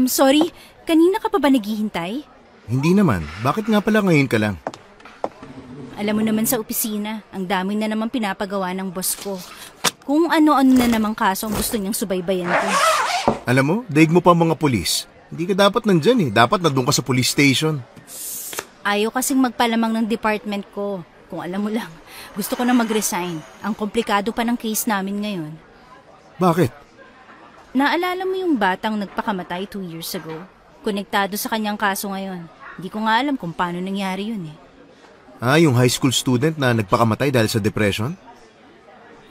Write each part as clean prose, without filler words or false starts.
Sorry. Kanina ka pa ba naghihintay? Hindi naman. Bakit nga pala ngayon ka lang? Alam mo naman sa opisina, ang dami na naman pinapagawa ng boss ko. Kung ano-ano na namang kaso ang gusto niyang subaybayan ko. Alam mo, daig mo pa mga pulis. Hindi ka dapat nandyan eh. Dapat nandun ka sa police station. Ayaw kasing magpalamang ng department ko. Kung alam mo lang, gusto ko na mag-resign. Ang komplikado pa ng case namin ngayon. Bakit? Naalala mo yung batang nagpakamatay 2 years ago? Konektado sa kanyang kaso ngayon. Hindi ko nga alam kung paano nangyari yun eh. Yung high school student na nagpakamatay dahil sa depression?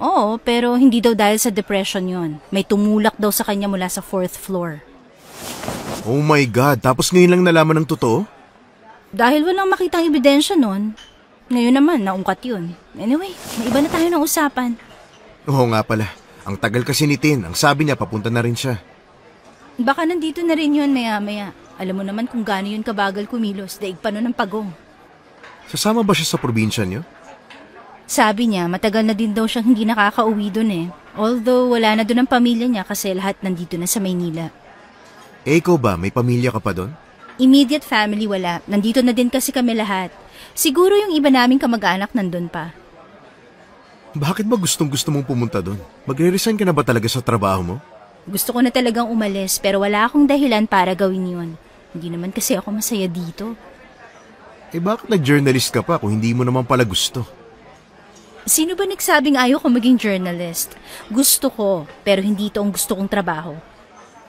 Oo, pero hindi daw dahil sa depression yun. May tumulak daw sa kanya mula sa 4th floor. Oh my God, tapos ngayon lang nalaman ng totoo? Dahil walang makitang ebidensya nun. Ngayon naman, naungkat yun. Anyway, may iba na tayo ng usapan. Oo nga pala. Ang tagal kasi ni Tin. Ang sabi niya, papunta na rin siya. Baka nandito na rin yun maya-maya. Alam mo naman kung gaano yun kabagal kumilos, daig pa nun ng pagong. Sasama ba siya sa probinsya niyo? Sabi niya, matagal na din daw siyang hindi nakakauwi dun eh. Although wala na dun ang pamilya niya kasi lahat nandito na sa Maynila. Ikaw ba? May pamilya ka pa dun? Immediate family wala. Nandito na din kasi kami lahat. Siguro yung iba naming kamag-anak nandun pa. Bakit ba gustong-gusto mong pumunta dun? Magre-resign ka na ba talaga sa trabaho mo? Gusto ko na talagang umalis pero wala akong dahilan para gawin yun. Hindi naman kasi ako masaya dito. Bakit nag-journalist ka pa kung hindi mo naman pala gusto? Sino ba nagsabing ayaw ko maging journalist? Gusto ko, pero hindi ito ang gusto kong trabaho.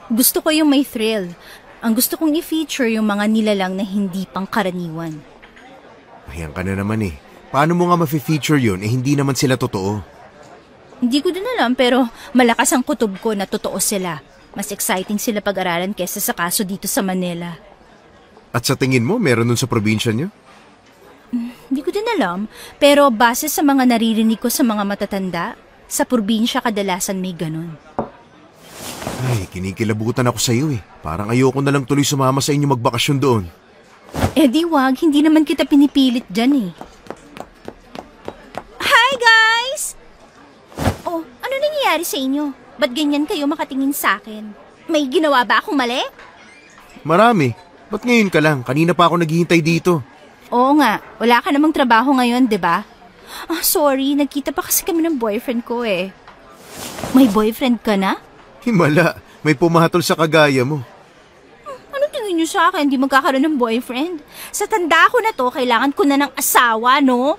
Gusto ko yung may thrill. Ang gusto kong i-feature yung mga nilalang na hindi pangkaraniwan. Ayan ka na naman eh. Paano mo nga ma-feature yun hindi naman sila totoo? Hindi ko din alam pero malakas ang kutob ko na totoo sila. Mas exciting sila pag-aralan kesa sa kaso dito sa Manila. At sa tingin mo, meron nun sa probinsya niyo? Hindi ko din alam, pero base sa mga naririnig ko sa mga matatanda, sa probinsya kadalasan may ganun. Ay, kinikilabutan ako sa iyo eh. Parang ayoko na lang tuloy sumama sa inyo magbakasyon doon. Di wag, hindi naman kita pinipilit dyan eh. Hi guys! Oh, ano nangyayari sa inyo? Ba't ganyan kayo makatingin sa akin? May ginawa ba akong mali? Marami. Ba't ngayon ka lang? Kanina pa ako naghihintay dito. Oo nga, wala ka namang trabaho ngayon, di ba? Sorry, nagkita pa kasi kami ng boyfriend ko eh. May boyfriend ka na? Himala, may pumahatol sa kagaya mo. Ano tingin niyo sa akin? Di magkakaroon ng boyfriend? Sa tanda ko na to, kailangan ko na ng asawa, no?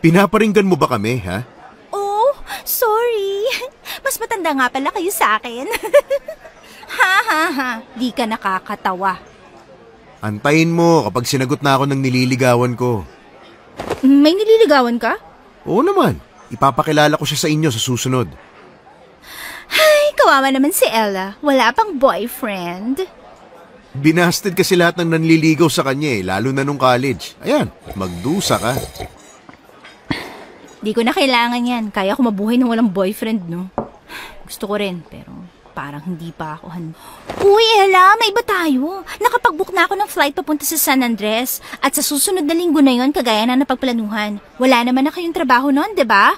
Pinaparinggan mo ba kami, ha? Oh, sorry. Mas matanda nga pala kayo sa akin. Ha, di ka nakakatawa. Antayin mo kapag sinagot na ako ng nililigawan ko. May nililigawan ka? Oo naman. Ipapakilala ko siya sa inyo sa susunod. Ay, kawawa naman si Ella. Wala pang boyfriend. Binasted kasi lahat ng nanliligaw sa kanya lalo na nung college. Ayan, magdusa ka. Di ko na kailangan yan. Kaya ko mabuhay nang walang boyfriend, no? Gusto ko rin, pero parang hindi pa ako Uy, Ella, may iba tayo. Nakapag-book na ako ng flight papunta sa San Andres. At sa susunod na linggo na yon, kagaya na napagplanuhan. Wala naman na kayong trabaho noon, di ba?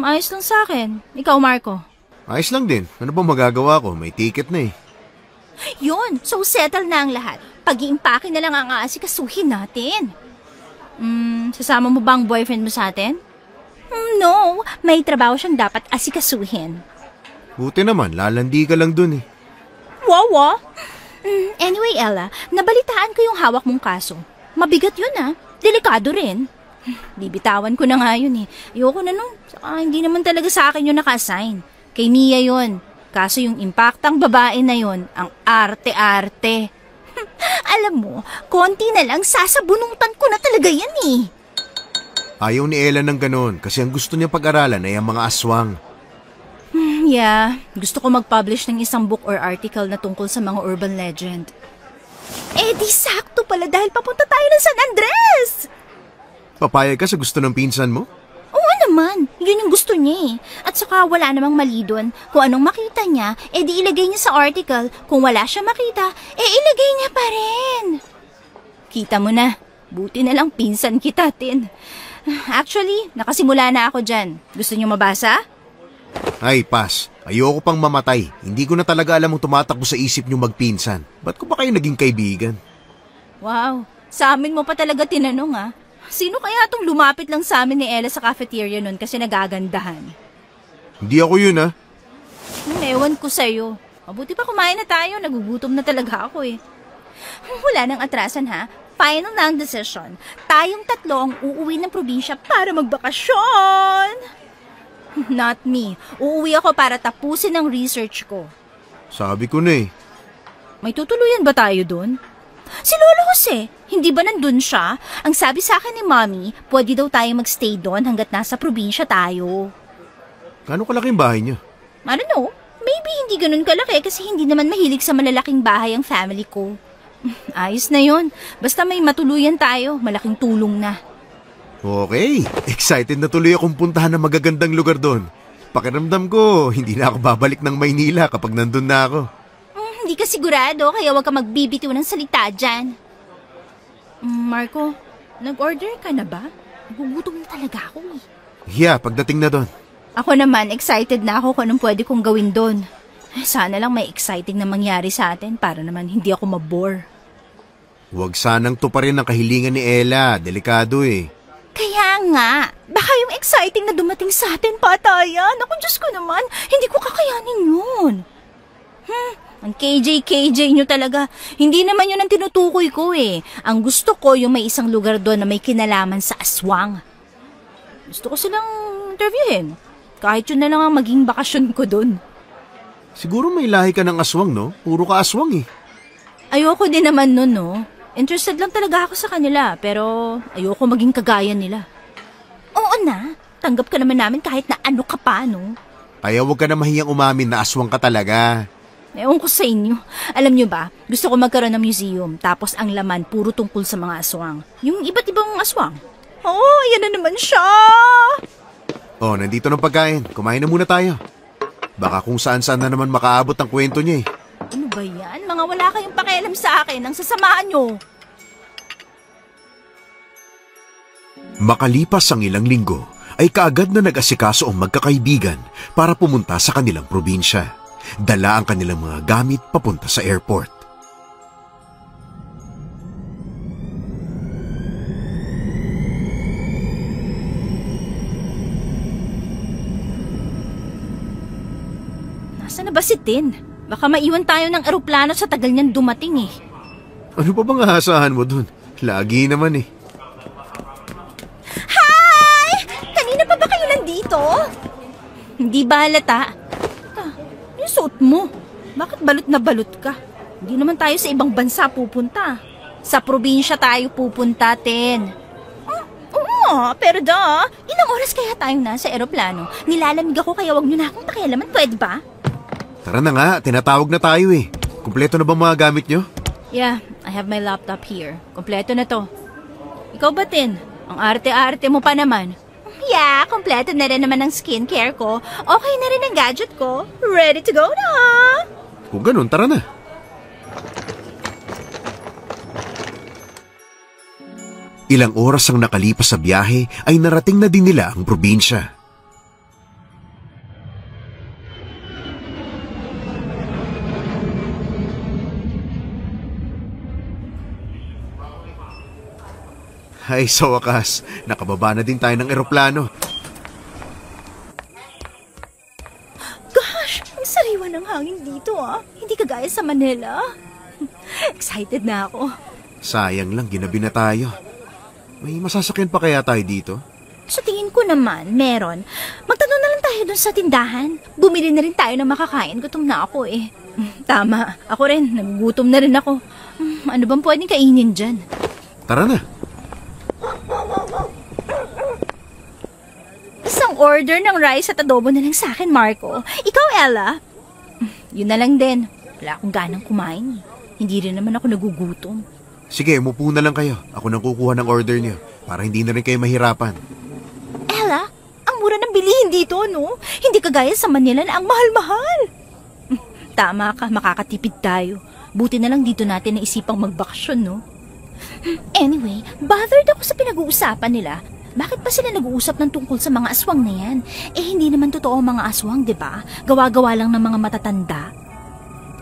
Ayos lang sa akin. Ikaw, Marco? Ayos lang din. Ano ba magagawa ko? May ticket na eh. Yun, so settle na ang lahat. Pag-iimpake na lang ang aasikasuhin natin. Sasama mo ba ang boyfriend mo sa atin? No, may trabaho siyang dapat asikasuhin. Buti naman, lalandi ka lang dun eh. Wawa? Anyway, Ella, nabalitaan ko yung hawak mong kaso. Mabigat yun ah. Delikado rin. Bibitawan ko na nga yun eh. Ayoko na nun. Saka hindi naman talaga sa akin yun naka-assign. Kay Mia yun. Kaso yung impaktang babae na yun, ang arte-arte. Alam mo, konti na lang sasabunutan ko na talaga yan eh. Ayaw ni Ella ng ganon kasi ang gusto niya pag-aralan ay ang mga aswang. Yeah, gusto ko mag-publish ng isang book or article na tungkol sa mga urban legend. Di sakto pala dahil papunta tayo ng San Andres! Papayag ka sa gusto ng pinsan mo? Oo naman, yun yung gusto niya eh. At saka wala namang mali doon. Kung anong makita niya, di ilagay niya sa article. Kung wala siya makita, ilagay niya pa rin. Kita mo na, buti na lang pinsan kita, Tin. Actually, nakasimula na ako dyan. Gusto niyo mabasa? Ay, pass. Ayoko pang mamatay. Hindi ko na talaga alam ang tumatakbo sa isip niyo magpinsan. Ba't ko ba kayo naging kaibigan? Wow, sa amin mo pa talaga tinanong ah. Sino kaya itong lumapit lang sa amin ni Ella sa cafeteria nun kasi nagagandahan? Hindi ako yun, ha? Ewan ko sa'yo. Mabuti pa kumain na tayo, nagugutom na talaga ako eh. Wala nang atrasan ha. Final na ang decision. Tayong tatlo ang uuwi ng probinsya para magbakasyon. Not me. Uuwi ako para tapusin ang research ko. Sabi ko na eh. May tutuluyan ba tayo dun? Si Lolo Jose, hindi ba nandun siya? Ang sabi sa akin ni Mommy, pwede daw tayo magstay doon hanggat nasa probinsya tayo. Gano'ng kalaki ang bahay niyo? I don't know. Maybe hindi ganun kalaki kasi hindi naman mahilig sa malalaking bahay ang family ko. Ayos na yon. Basta may matuluyan tayo, malaking tulong na. Okay. Excited na tuloy akong puntahan ng magagandang lugar doon. Pakiramdam ko, hindi na ako babalik ng Maynila kapag nandun na ako. Hindi ka sigurado, kaya huwag ka magbibitiw ng salita dyan. Marco, nag-order ka na ba? Nagugutom na talaga ako eh. Yeah, pagdating na doon. Ako naman, excited na ako kung anong pwede kong gawin doon. Sana lang may exciting na mangyari sa atin para naman hindi ako mabore. Huwag sanang tuparin ang kahilingan ni Ella. Delikado eh. Kaya nga, baka yung exciting na dumating sa atin patayan. Ako, Diyos ko naman, hindi ko kakayanin yun. Ang KJ nyo talaga. Hindi naman yun ang tinutukoy ko eh. Ang gusto ko yung may isang lugar doon na may kinalaman sa aswang. Gusto ko silang interviewin. Kahit yun na lang ang maging bakasyon ko doon. Siguro may lahi ka ng aswang, no? Puro ka aswang eh. Ayoko din naman nun, no? Interested lang talaga ako sa kanila, pero ayoko maging kagaya nila. Oo na, tanggap ka naman namin kahit na ano ka pa, no? Kaya huwag ka na mahiyang umamin na aswang ka talaga. Ewan ko sa inyo. Alam nyo ba, gusto ko magkaroon ng museum, tapos ang laman puro tungkol sa mga aswang. Yung iba't ibang aswang. Oh, yan na naman siya! Oh, nandito ng pagkain. Kumain na muna tayo. Baka kung saan-saan na naman makaabot ang kwento niya eh. Ano ba yan? Mga wala kayong pakialam sa akin, ang sasamaan nyo. Makalipas ang ilang linggo, ay kaagad na nag-asikaso ang magkakaibigan para pumunta sa kanilang probinsya. Dala ang kanilang mga gamit papunta sa airport. Nasaan na ba si Tin? Baka maiwan tayo ng eroplano sa tagal niyan dumating eh. Ano pa bang aasahan mo dun? Lagi naman eh. Hi! Kanina pa ba kayo nandito? Hindi ba halata? Yung suot mo. Bakit balot na balot ka? Hindi naman tayo sa ibang bansa pupunta. Sa probinsya tayo pupunta, Tin. Oo, pero ilang oras kaya tayong nasa eroplano? Nilalamig ako kaya wag nyo na akong pakialaman, pwede ba? Tara na nga, tinatawag na tayo eh. Kumpleto na ba mga gamit nyo? Yeah, I have my laptop here. Kompleto na to. Ikaw ba, Tin? Ang arte-arte mo pa naman. Yeah, kompleto na rin naman ang skincare ko. Okay na rin ang gadget ko. Ready to go na! Kung ganun, tara na. Ilang oras ang nakalipas sa biyahe ay narating na din nila ang probinsya. Ay, sa wakas, nakababa na din tayo ng eroplano. Gosh, ang sariwa ng hangin dito ah. Hindi kagaya sa Manila. Excited na ako. Sayang lang, ginabi na tayo. May masasakyan pa kaya tayo dito? Sa tingin ko naman, meron. Magtanong na lang tayo dun sa tindahan. Bumili na rin tayo ng makakain. Gutom na ako eh. Tama, ako rin. Nagugutom na rin ako. Ano bang pwedeng kainin dyan? Tara na. Isang order ng rice at adobo na lang sa akin, Marco. Ikaw, Ella? Yun na lang din. Wala akong ganang kumain. Hindi rin naman ako nagugutom. Sige, umupo na lang kayo. Ako nang kukuha ng order niyo para hindi na rin kayo mahirapan. Ella, ang mura ng bilihin dito, no? Hindi kagaya sa Manila na ang mahal-mahal. Tama ka, makakatipid tayo. Buti na lang dito natin naisipang magbakasyon, no? Anyway, bothered ako sa pinag-uusapan nila. Bakit pa sila nag-uusap ng tungkol sa mga aswang na yan? Hindi naman totoo ang mga aswang, di ba? Gawa-gawa lang ng mga matatanda.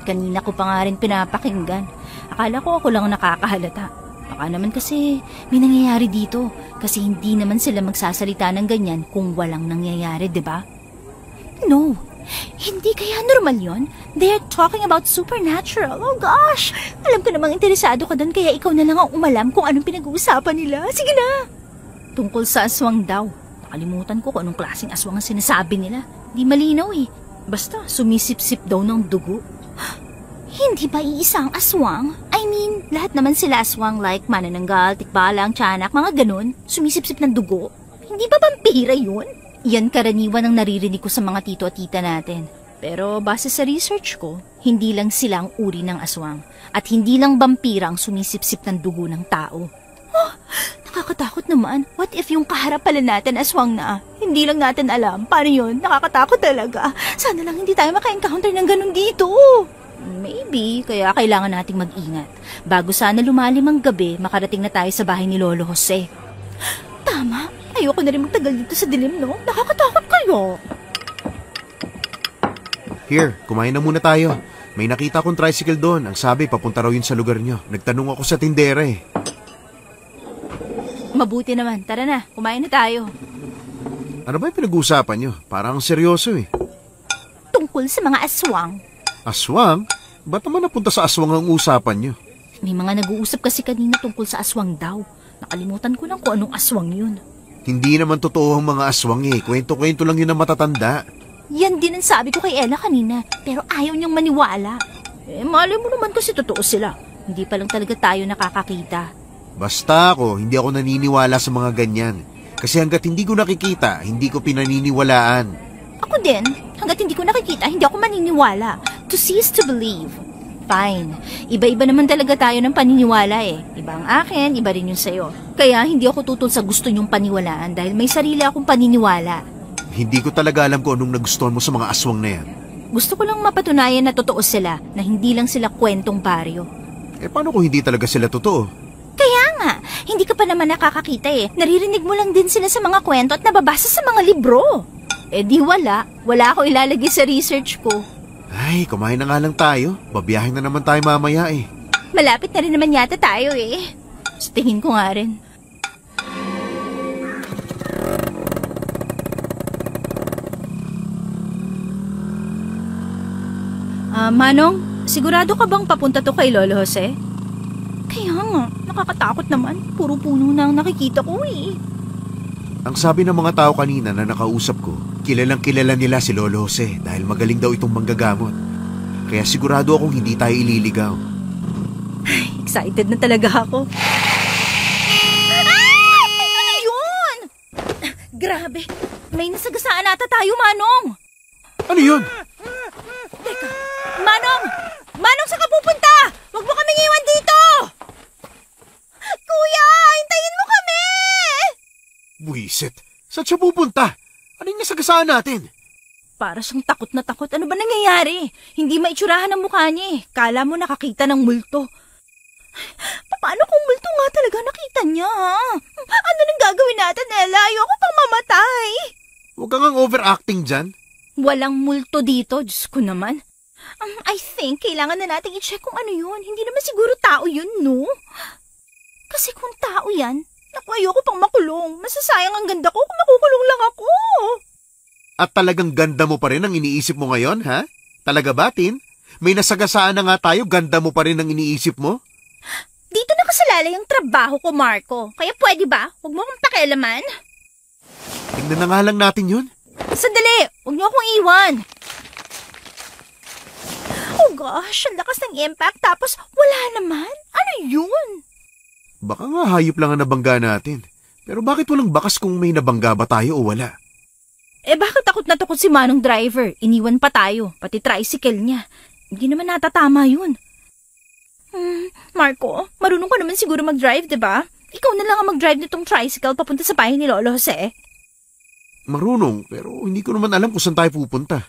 Kanina ko pa nga rin pinapakinggan. Akala ko ako lang nakakahalata. Baka naman kasi may nangyayari dito. Kasi hindi naman sila magsasalita ng ganyan kung walang nangyayari, di ba? No, hindi kaya normal yon? They're talking about supernatural. Oh gosh, alam ko namang interesado ka doon kaya ikaw na lang ang umalam kung anong pinag-uusapan nila. Sige na! Tungkol sa aswang daw. Nakalimutan ko kung anong klaseng aswang ang sinasabi nila. Di malinaw eh. Basta sumisip-sip daw ng dugo. Hindi ba iisa ang aswang? I mean, lahat naman sila aswang like manananggal, tikbalang, tiyanak, mga ganun. Sumisip-sip ng dugo. Hindi ba vampira yun? Yan karaniwan ang naririnig ko sa mga tito at tita natin. Pero base sa research ko, hindi lang sila ang uri ng aswang. At hindi lang vampira ang sumisip-sip ng dugo ng tao. Oh, nakakatakot naman. What if yung kaharap pala natin aswang na? Hindi lang natin alam. Paano yun? Nakakatakot talaga. Sana lang hindi tayo maka-encounter ng ganun dito. Maybe, kaya kailangan nating mag-ingat. Bago sana lumalim ang gabi, makarating na tayo sa bahay ni Lolo Jose. Tama. Ayoko na rin magtagal dito sa dilim, no? Nakakatakot kayo. Here, kumain na muna tayo. May nakita kong tricycle doon. Ang sabi, papunta raw yun sa lugar nyo. Nagtanong ako sa tindera eh. Mabuti naman. Tara na, kumain na tayo. Ano ba yung pinag-uusapan nyo? Parang seryoso eh. Tungkol sa mga aswang. Aswang? Ba't naman napunta sa aswang ang usapan nyo? May mga nag-uusap kasi kanina tungkol sa aswang daw. Nakalimutan ko lang kung anong aswang yun. Hindi naman totoo ang mga aswang eh. Kwento-kwento lang yun ang matatanda. Yan din ang sabi ko kay Ella kanina. Pero ayaw niyang maniwala. Malay mo naman kasi totoo sila. Hindi pa lang talaga tayo nakakakita. Basta hindi ako naniniwala sa mga ganyan. Kasi hanggat hindi ko nakikita, hindi ko pinaniniwalaan. Ako din. Hanggat hindi ko nakikita, hindi ako maniniwala. To see is to believe. Fine. Iba-iba naman talaga tayo ng paniniwala eh. Iba ang akin, iba rin yung sayo. Kaya hindi ako tutol sa gusto niyong paniwalaan dahil may sarili akong paniniwala. Hindi ko talaga alam kung anong nagustuhan mo sa mga aswang na yan. Gusto ko lang mapatunayan na totoo sila, na hindi lang sila kwentong baryo. Paano kung hindi talaga sila totoo? Kaya nga, hindi ka pa naman nakakakita eh. Naririnig mo lang din sila sa mga kwento at nababasa sa mga libro. Di wala. Wala ako ilalagay sa research ko. Ay, kumain na nga lang tayo. Babiyahin na naman tayo mamaya eh. Malapit na rin naman yata tayo eh. Sa tingin ko nga rin. Manong, sigurado ka bang papunta to kay Lolo Jose? Kaya nga, nakakatakot naman. Puro puno na ang nakikita ko eh. Ang sabi ng mga tao kanina na nakausap ko, kilalang kilala nila si Lolo Jose dahil magaling daw itong manggagamot. Kaya sigurado akong hindi tayo ililigaw. Ay, excited na talaga ako. Ay! Ano yun? Grabe, may nasagasaan ata tayo, Manong. Ano yun? Teka, Manong! Manong, saan ka pupunta? Huwag mo kaming iwan dito! Kuya, hintayin mo kami! Buisit, saan siya pupunta? Ano yung nasagasaan natin? Para siyang takot na takot. Ano ba nangyayari? Hindi maitsurahan ang mukha niya eh. Kala mo nakakita ng multo. Paano kung multo nga talaga nakita niya, ha? Ano nang gagawin natin, Ella? Ayoko pang mamatay. Huwag kang ang overacting dyan. Walang multo dito, Diyos ko naman. I think kailangan na natin i-check kung ano yun. Hindi naman siguro tao yun, no? Kasi kung tao yan, naku, ayoko pang makulong. Masasayang ang ganda ko kung makukulong lang ako. At talagang ganda mo pa rin ang iniisip mo ngayon, ha? Talaga ba, Tin? May nasagasaan na nga tayo, ganda mo pa rin ang iniisip mo? Dito nakasalalay ang trabaho ko, Marco. Kaya pwede ba? Huwag mo akong pakialaman. Tingnan na nga lang natin yun. Sandali! Huwag niyo akong iwan. Oh gosh, ang lakas ng impact tapos wala naman. Ano yun? Baka nga hayop lang ang nabangga natin. Pero bakit walang bakas kung may nabangga ba tayo o wala? Bakit takot na takot si Manong driver? Iniwan pa tayo, pati tricycle niya. Hindi naman natatama yun. Marco, marunong ka naman siguro mag-drive, diba? Ikaw na lang ang mag-drive nitong tricycle papunta sa bahay ni Lolo Jose. Marunong, pero hindi ko naman alam kung saan tayo pupunta.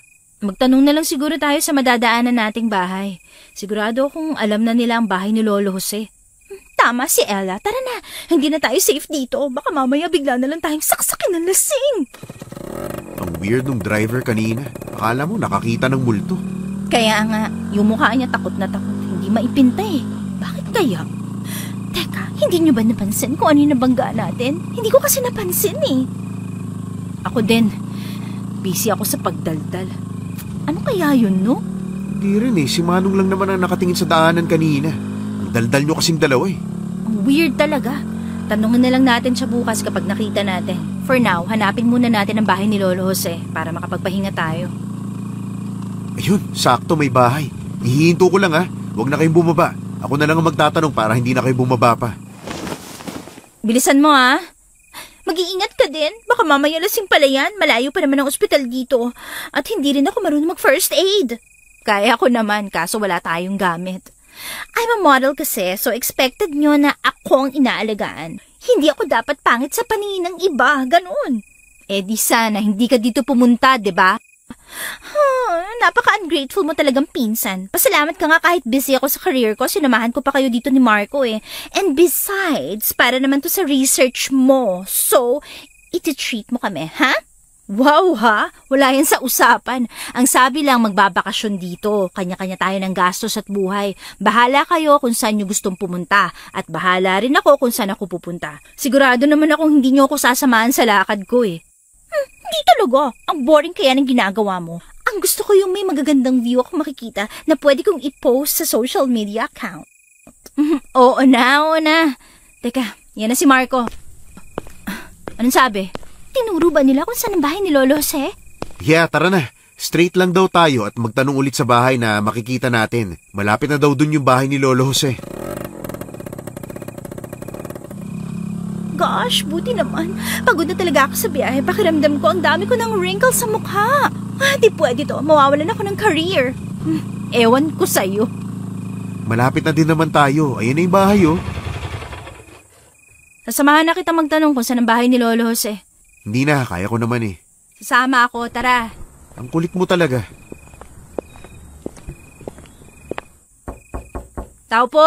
Magtanong na lang siguro tayo sa madadaanan nating bahay. Sigurado akong alam na nila ang bahay ni Lolo Jose. Tama si Ella. Tara na. Hindi na tayo safe dito. Baka mamaya bigla na lang tayong saksakin ng lasing. Ang weird nung driver kanina. Akala mo nakakita ng multo. Kaya nga, yung mukha niya takot na takot. Hindi maipinta eh. Bakit kaya? Teka, hindi niyo ba napansin kung ano yung nabangga natin? Hindi ko kasi napansin eh. Ako din. Busy ako sa pagdaldal. Ano kaya yun, no? Hindi rin eh. Si Manong lang naman ang nakatingin sa daanan kanina. Ang daldal nyo kasing dalawa eh. Ang weird talaga. Tanungin na lang natin siya bukas kapag nakita natin. For now, hanapin muna natin ang bahay ni Lolo Jose para makapagpahinga tayo. Ayun, sakto may bahay. Ihihinto ko lang ha. Huwag na kayong bumaba. Ako na lang ang magtatanong para hindi na kayo bumaba pa. Bilisan mo ha. Mag-iingat ka din. Baka mamaya lasing pala yan. Malayo pa naman ang ospital dito. At hindi rin ako marunong mag-first aid. Kaya ko naman, kaso wala tayong gamit. I'm a model kasi, so expected nyo na ako ang inaalagaan. Hindi ako dapat pangit sa paningin ng iba, ganun. Eh di sana, hindi ka dito pumunta, diba? Napaka-ungrateful mo talagang pinsan. Pasalamat ka nga kahit busy ako sa career ko, sinamahan ko pa kayo dito ni Marco eh. And besides, para naman to sa research mo. So, iti-treat mo kami, ha? Wow ha, wala yan sa usapan. Ang sabi lang magbabakasyon dito. Kanya-kanya tayo ng gastos at buhay. Bahala kayo kung saan nyo gustong pumunta. At bahala rin ako kung saan ako pupunta. Sigurado naman akong hindi nyo ako sasamahan sa lakad ko eh. Hindi talaga. Ang boring kaya ng ginagawa mo. Ang gusto ko yung may magagandang view ako makikita na pwede kong i-post sa social media account. Oo na. Teka, yan na si Marco. Anong sabi? Tinuro ba nila kung saan ang bahay ni Lolo Jose? Yeah, tara na. Straight lang daw tayo at magtanong ulit sa bahay na makikita natin. Malapit na daw dun yung bahay ni Lolo Jose. Gosh, buti naman. Pagod na talaga ako sa biyahe. Pakiramdam ko ang dami ko ng wrinkles sa mukha. Di pwede to. Mawawalan ako ng career. Ewan ko sa'yo. Malapit na din naman tayo. Ayan na yung bahay oh. Sasamahan na kita magtanong kung saan ang bahay ni Lolo Jose. Hindi na, kaya ko naman eh. Sasama ako, tara. Ang kulit mo talaga. Tao po!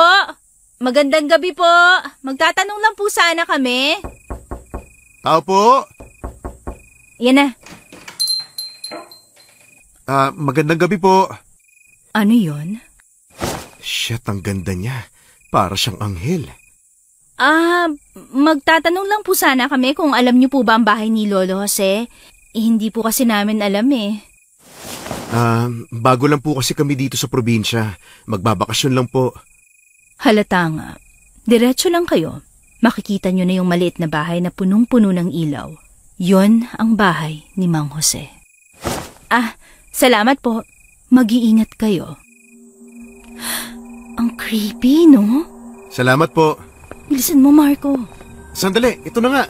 Magandang gabi po. Magtatanong lang po sana kami. Tao po! Yan na. Magandang gabi po. Ano yon? Shit, ang ganda niya. Para siyang anghel. Magtatanong lang po sana kami kung alam niyo po ba ang bahay ni Lolo Jose. Hindi po kasi namin alam eh. Bago lang po kasi kami dito sa probinsya. Magbabakasyon lang po. Halata nga. Diretso lang kayo. Makikita niyo na yung maliit na bahay na punong-puno ng ilaw. Yon ang bahay ni Mang Jose. Salamat po. Mag-iingat kayo. Ang creepy, no? Salamat po. Bilisan mo, Marco. Sandali, ito na nga.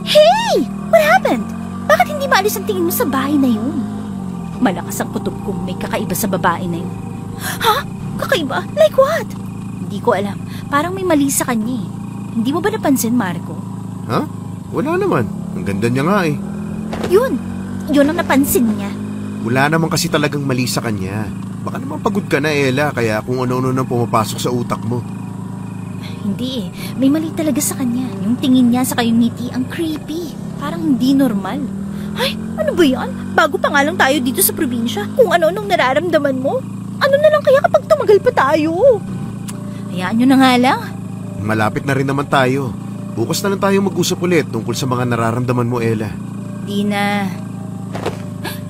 Hey! What happened? Bakit hindi maalis ang tingin mo sa bahay na yun? Malakas ang kutob kung may kakaiba sa babae na yun. Ha? Kakaiba? Like what? Hindi ko alam. Parang may mali sa kanya eh. Hindi mo ba napansin, Marco? Ha? Wala naman. Ang ganda niya nga eh. Yun ang napansin niya. Wala naman kasi talagang mali sa kanya. Baka naman pagod ka na, Ella, kaya kung ano-ano nang pumapasok sa utak mo. Hindi eh. May mali talaga sa kanya. Yung tingin niya sa kayong ngiti, ang creepy. Parang hindi normal. Ay, ano ba yan? Bago pa nga lang tayo dito sa probinsya. Kung ano-anong nararamdaman mo. Ano na lang kaya kapag tumagal pa tayo? Hayaan nyo na nga lang. Malapit na rin naman tayo. Bukas na lang tayo mag-usap ulit tungkol sa mga nararamdaman mo, Ella. Di na.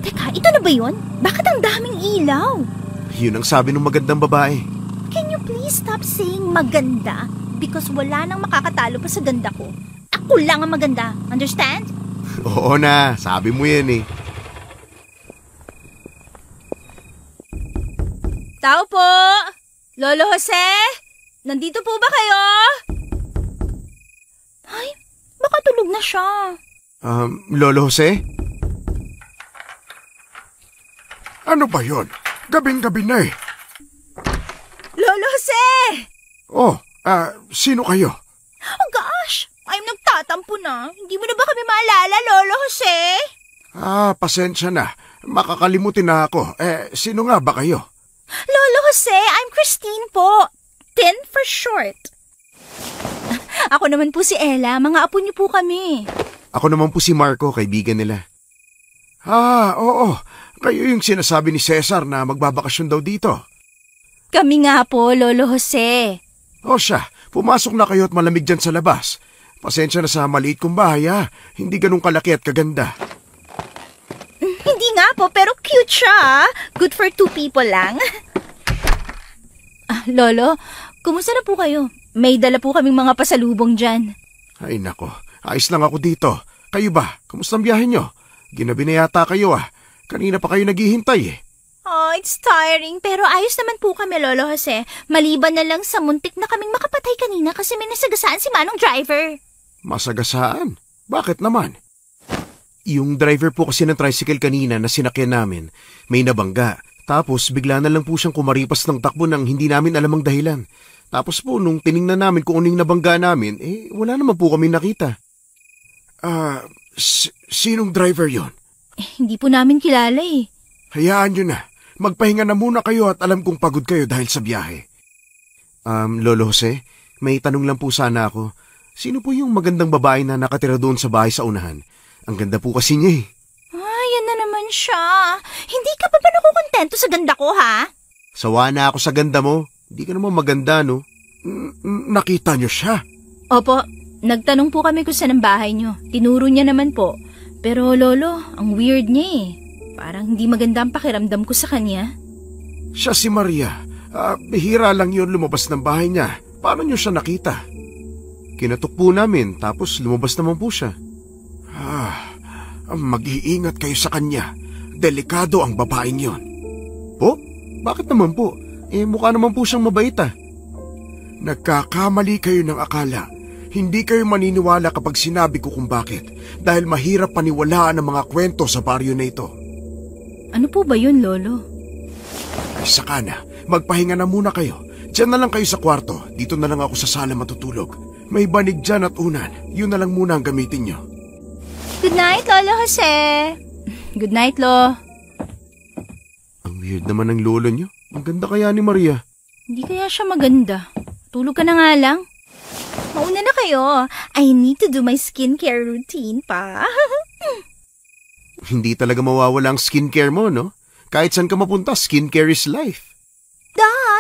Teka, ito na ba yun? Bakit ang daming ilaw? Yun ang sabi ng magandang babae. Can you please stop saying maganda? Because wala nang makakatalo pa sa ganda ko. Ako lang ang maganda. Understand? Oo na, sabi mo yan eh. Tao po! Lolo Jose? Nandito po ba kayo? Ay, baka tulog na siya. Lolo Jose? Ano ba yon? Gabing-gabi na eh. Lolo Jose! Oh, sino kayo? Oh gosh! I'm nagtatampo na. Hindi mo na ba kami maalala, Lolo Jose? Pasensya na. makakalimutin na ako. Sino nga ba kayo? Lolo Jose, I'm Christine po. Tin for short. Ako naman po si Ella. Mga apo niyo po kami. Ako naman po si Marco, kaibigan nila. Oo. Kayo yung sinasabi ni Cesar na magbabakasyon daw dito. Kami nga po, Lolo Jose. O siya, pumasok na kayo at malamig dyan sa labas. Pasensya na sa maliit kong bahay Hindi ganun kalaki at kaganda. Hindi nga po, pero cute siya. Good for 2 people lang. Lolo, kumusta na po kayo? May dala po kaming mga pasalubong dyan. Ay nako, ayos lang ako dito. Kayo ba? Kumusta ang biyahe nyo? Ginabi na yata kayo Kanina pa kayo naghihintay Oh, it's tiring. Pero ayos naman po kami, Lolo Jose. Maliban na lang sa muntik na kaming makapatay kanina kasi may nasagasaan si Manong driver. Masagasaan? Bakit naman? Yung driver po kasi ng tricycle kanina na sinakyan namin, may nabangga. Tapos bigla na lang po siyang kumaripas ng takbo nang hindi namin alam ang dahilan. Tapos po nung tiningnan namin kung anong nabangga namin, wala naman po kami nakita. Sinong driver yon? Hindi po namin kilala Hayaan nyo na. Magpahinga na muna kayo at alam kong pagod kayo dahil sa biyahe. Lolo Jose, may tanong lang po sana ako. Sino po yung magandang babae na nakatira doon sa bahay sa unahan? Ang ganda po kasi niya yan na naman siya. Hindi ka pa ba nakukontento sa ganda ko, ha? Sawa na ako sa ganda mo. Hindi ka naman maganda, no? Nakita nyo siya? Opo, nagtanong po kami kung saan ang bahay niyo. Tinuro niya naman po. Pero Lolo, ang weird niya Parang hindi maganda ang pakiramdam ko sa kanya. Siya si Maria. Bihira lang yun lumabas ng bahay niya. Paano nyo siya nakita? Kinatok po namin, tapos lumabas naman po siya. Mag-iingat kayo sa kanya. Delikado ang babaeng yon. Po? Bakit naman po? Mukha naman po siyang mabait Nagkakamali kayo ng akala. Hindi kayo maniniwala kapag sinabi ko kung bakit. Dahil mahirap paniwalaan ang mga kwento sa baryo na ito. Ano po ba yun, Lolo? Ay saka na, magpahinga na muna kayo. Diyan na lang kayo sa kwarto. Dito na lang ako sa sala matutulog. May banig dyan at unan. Yun na lang muna ang gamitin nyo. Good night, Lolo Jose. Good night, Lo. Ang weird naman ng lolo nyo. Ang ganda kaya ni Maria. Hindi kaya siya maganda. Tulog ka na nga lang. Mauna na kayo. I need to do my skincare routine pa. Hindi talaga mawawala ang skincare mo, no? Kahit saan ka mapunta, skincare is life.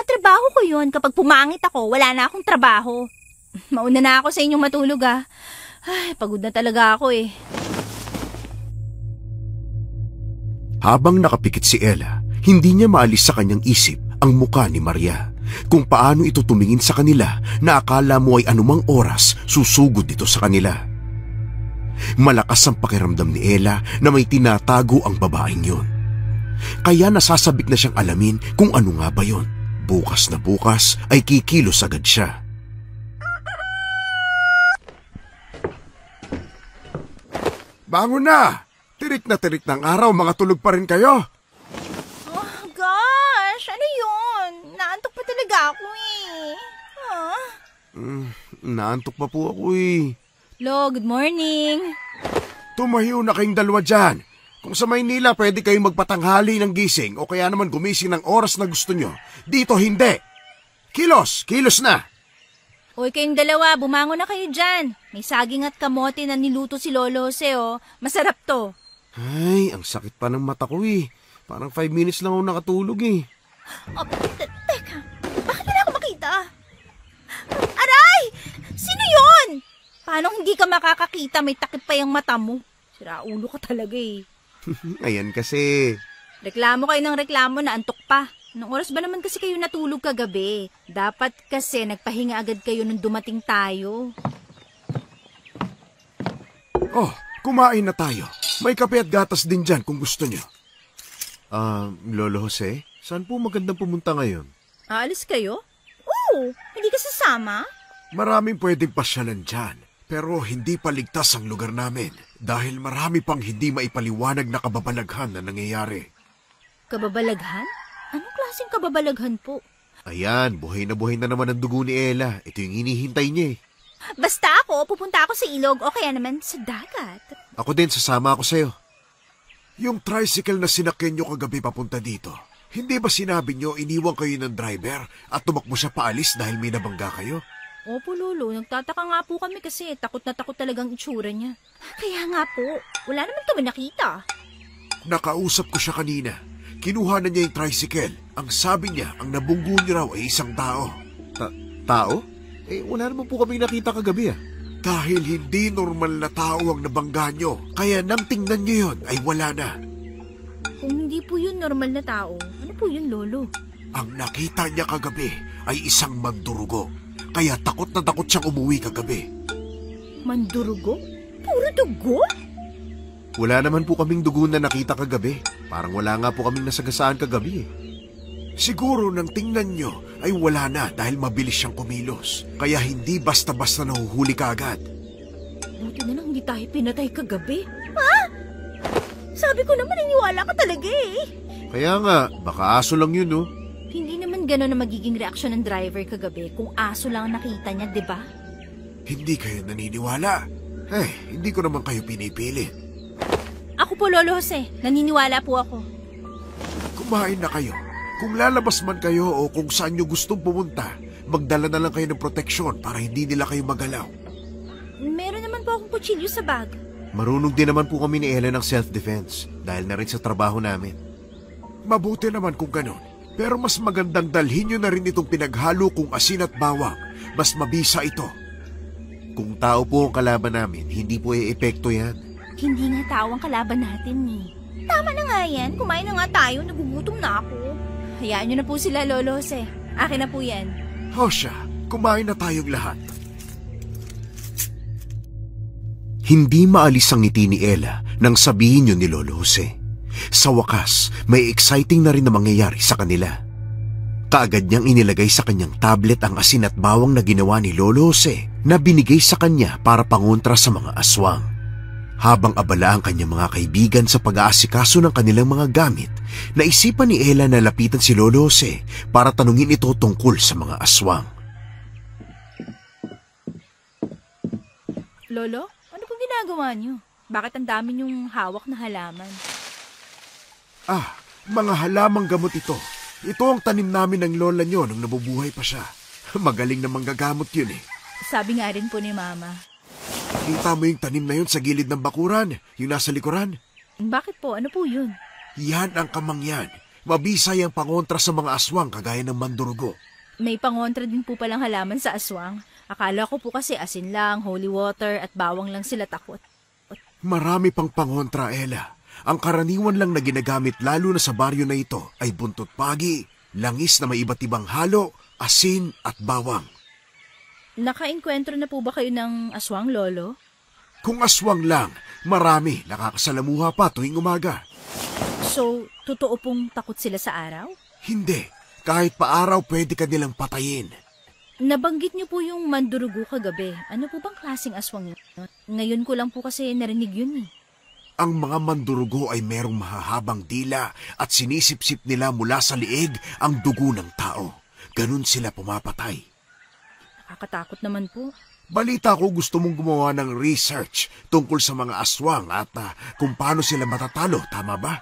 Trabaho ko yun. Kapag pumangit ako, wala na akong trabaho. Mauna na ako sa inyong matulog, Ay, pagod na talaga ako Habang nakapikit si Ella, hindi niya maalis sa kanyang isip ang muka ni Maria. Kung paano ito tumingin sa kanila na akala mo ay anumang oras susugod ito sa kanila. Malakas ang pakiramdam ni Ella na may tinatago ang babaeng yun. Kaya nasasabik na siyang alamin kung ano nga ba yun. Bukas na bukas ay kikilos agad siya. Bangon na! Tirik na tirik ng araw, mga tulog pa rin kayo. Oh, gosh! Ano yun? Naantok pa talaga ako Naantok pa po ako Lo, good morning. Tumayo na kayong dalawa dyan. Kung sa Maynila, pwede kayong magpatanghali ng gising o kaya naman gumising ng oras na gusto nyo. Dito hindi. Kilos! Kilos na! Uy, kayong dalawa, bumangon na kayo dyan. May saging at kamote na niluto si Lolo Jose, Masarap to. Ay, ang sakit pa ng mata ko Parang 5 minutes lang ako nakatulog Oh, teka, bakit na ako makita? Aray! Sino yon? Paano hindi ka makakakita? May takip pa yung mata mo. Siraulo ka talaga Ayan kasi. Reklamo kayo ng reklamo na antok pa. Anong oras ba naman kasi kayo natulog kagabi? Dapat kasi nagpahinga agad kayo nung dumating tayo. Oh, kumain na tayo. May kape at gatas din dyan kung gusto nyo. Lolo Jose, saan po magandang pumunta ngayon? Aalis kayo? Oo, hindi ka sasama? Maraming pwedeng pasyalan dyan. Pero hindi pa ligtas ang lugar namin dahil marami pang hindi maipaliwanag na kababalaghan na nangyayari. Kababalaghan? Anong klaseng kababalaghan po? Ayan, buhay na naman ang dugo ni Ella. Ito yung hinihintay niya Basta ako, pupunta ako sa ilog o kaya naman sa dagat. Ako din, sasama ako sa'yo. Yung tricycle na sinakyan nyo kagabi papunta dito, hindi ba sinabi nyo iniwan kayo ng driver at tumakbo siya paalis dahil may nabangga kayo? Opo, Lolo. Nagtataka nga po kami kasi takot na takot talagang itsura niya. Kaya nga po, wala naman kami nakita. Nakausap ko siya kanina. Kinuha na niya yung tricycle. Ang sabi niya, ang nabunggo niyo raw ay isang tao. Tao? Wala naman po kami nakita kagabi Dahil hindi normal na tao ang nabangga nyo, kaya nang tingnan nyo yun ay wala na. Kung hindi po yun normal na tao, ano po yun, Lolo? Ang nakita niya kagabi ay isang mandurugo, kaya takot na takot siyang umuwi kagabi. Mandurugo? Puro dugo? Wala naman po kaming dugo na nakita kagabi. Parang wala nga po kaming nasagasaan kagabi Siguro nang tingnan nyo ay wala na dahil mabilis siyang kumilos, kaya hindi basta-basta nahuhuli ka agad. Buti na lang hindi tayo pinatay kagabi. Ha? Sabi ko naman naniwala ka talaga Kaya nga, baka aso lang yun Hindi naman gano'n na magiging reaksyon ng driver kagabi kung aso lang ang nakita niya, di ba? Hindi kayo naniniwala. Hindi ko naman kayo pinipilit. Ako po, Lolo Jose. Naniniwala po ako. Kumain na kayo. Kung lalabas man kayo o kung saan nyo gustong pumunta, magdala na lang kayo ng proteksyon para hindi nila kayo magalaw. Meron naman po akong kutsilyo sa bag. Marunong din naman po kami ni Ella ng self-defense dahil na rin sa trabaho namin. Mabuti naman kung ganon. Pero mas magandang dalhin nyo na rin itong pinaghalo kong asin at bawang. Mas mabisa ito. Kung tao po ang kalaban namin, hindi po epekto yan. Hindi nga tao ang kalaban natin Tama na nga yan. Kumain na nga tayo. Nagugutom na ako. Hayaan nyo na po sila, Lolo Jose. Akin na po yan. Hosha, kumain na tayong lahat. Hindi maalis ang ngiti ni Ella nang sabihin yun ni Lolo Jose. Sa wakas, may exciting na rin na mangyayari sa kanila. Kaagad niyang inilagay sa kanyang tablet ang asin at bawang na ginawa ni Lolo Jose na binigay sa kanya para pangontra sa mga aswang. Habang abala ang kanyang mga kaibigan sa pag-aasikaso ng kanilang mga gamit, naisipan ni Ella na lapitan si Lolo Jose para tanungin ito tungkol sa mga aswang. Lolo, ano pong ginagawa niyo? Bakit ang dami niyong hawak na halaman? Mga halamang gamot ito. Ito ang tanim namin ng lola nyo nung nabubuhay pa siya. Magaling na manggagamot yun Sabi nga rin po ni Mama. Kita mo yung tanim na yun sa gilid ng bakuran, yung nasa likuran? Bakit po? Ano po yun? Yan ang kamangyan. Mabisay ang pangontra sa mga aswang kagaya ng mandurugo. May pangontra din po palang halaman sa aswang. Akala ko po kasi asin lang, holy water at bawang lang sila takot. Marami pang pangontra, Ella. Ang karaniwan lang na ginagamit lalo na sa baryo na ito ay buntot pagi, langis na may iba't ibang halo, asin at bawang. Nakainkwentro na po ba kayo ng aswang, Lolo? Kung aswang lang, marami nakakasalamuha pa tuwing umaga. So, totoo pong takot sila sa araw? Hindi. Kahit pa araw pwede ka nilang patayin. Nabanggit niyo po yung mandurugo kagabi. Ano po bang klaseng aswang yun? Ngayon ko lang po kasi narinig yun Ang mga mandurugo ay merong mahahabang dila at sinisip-sip nila mula sa liig ang dugo ng tao. Ganun sila pumapatay. Nakakatakot naman po. Balita ko gusto mong gumawa ng research tungkol sa mga aswang at kung paano sila matatalo, tama ba?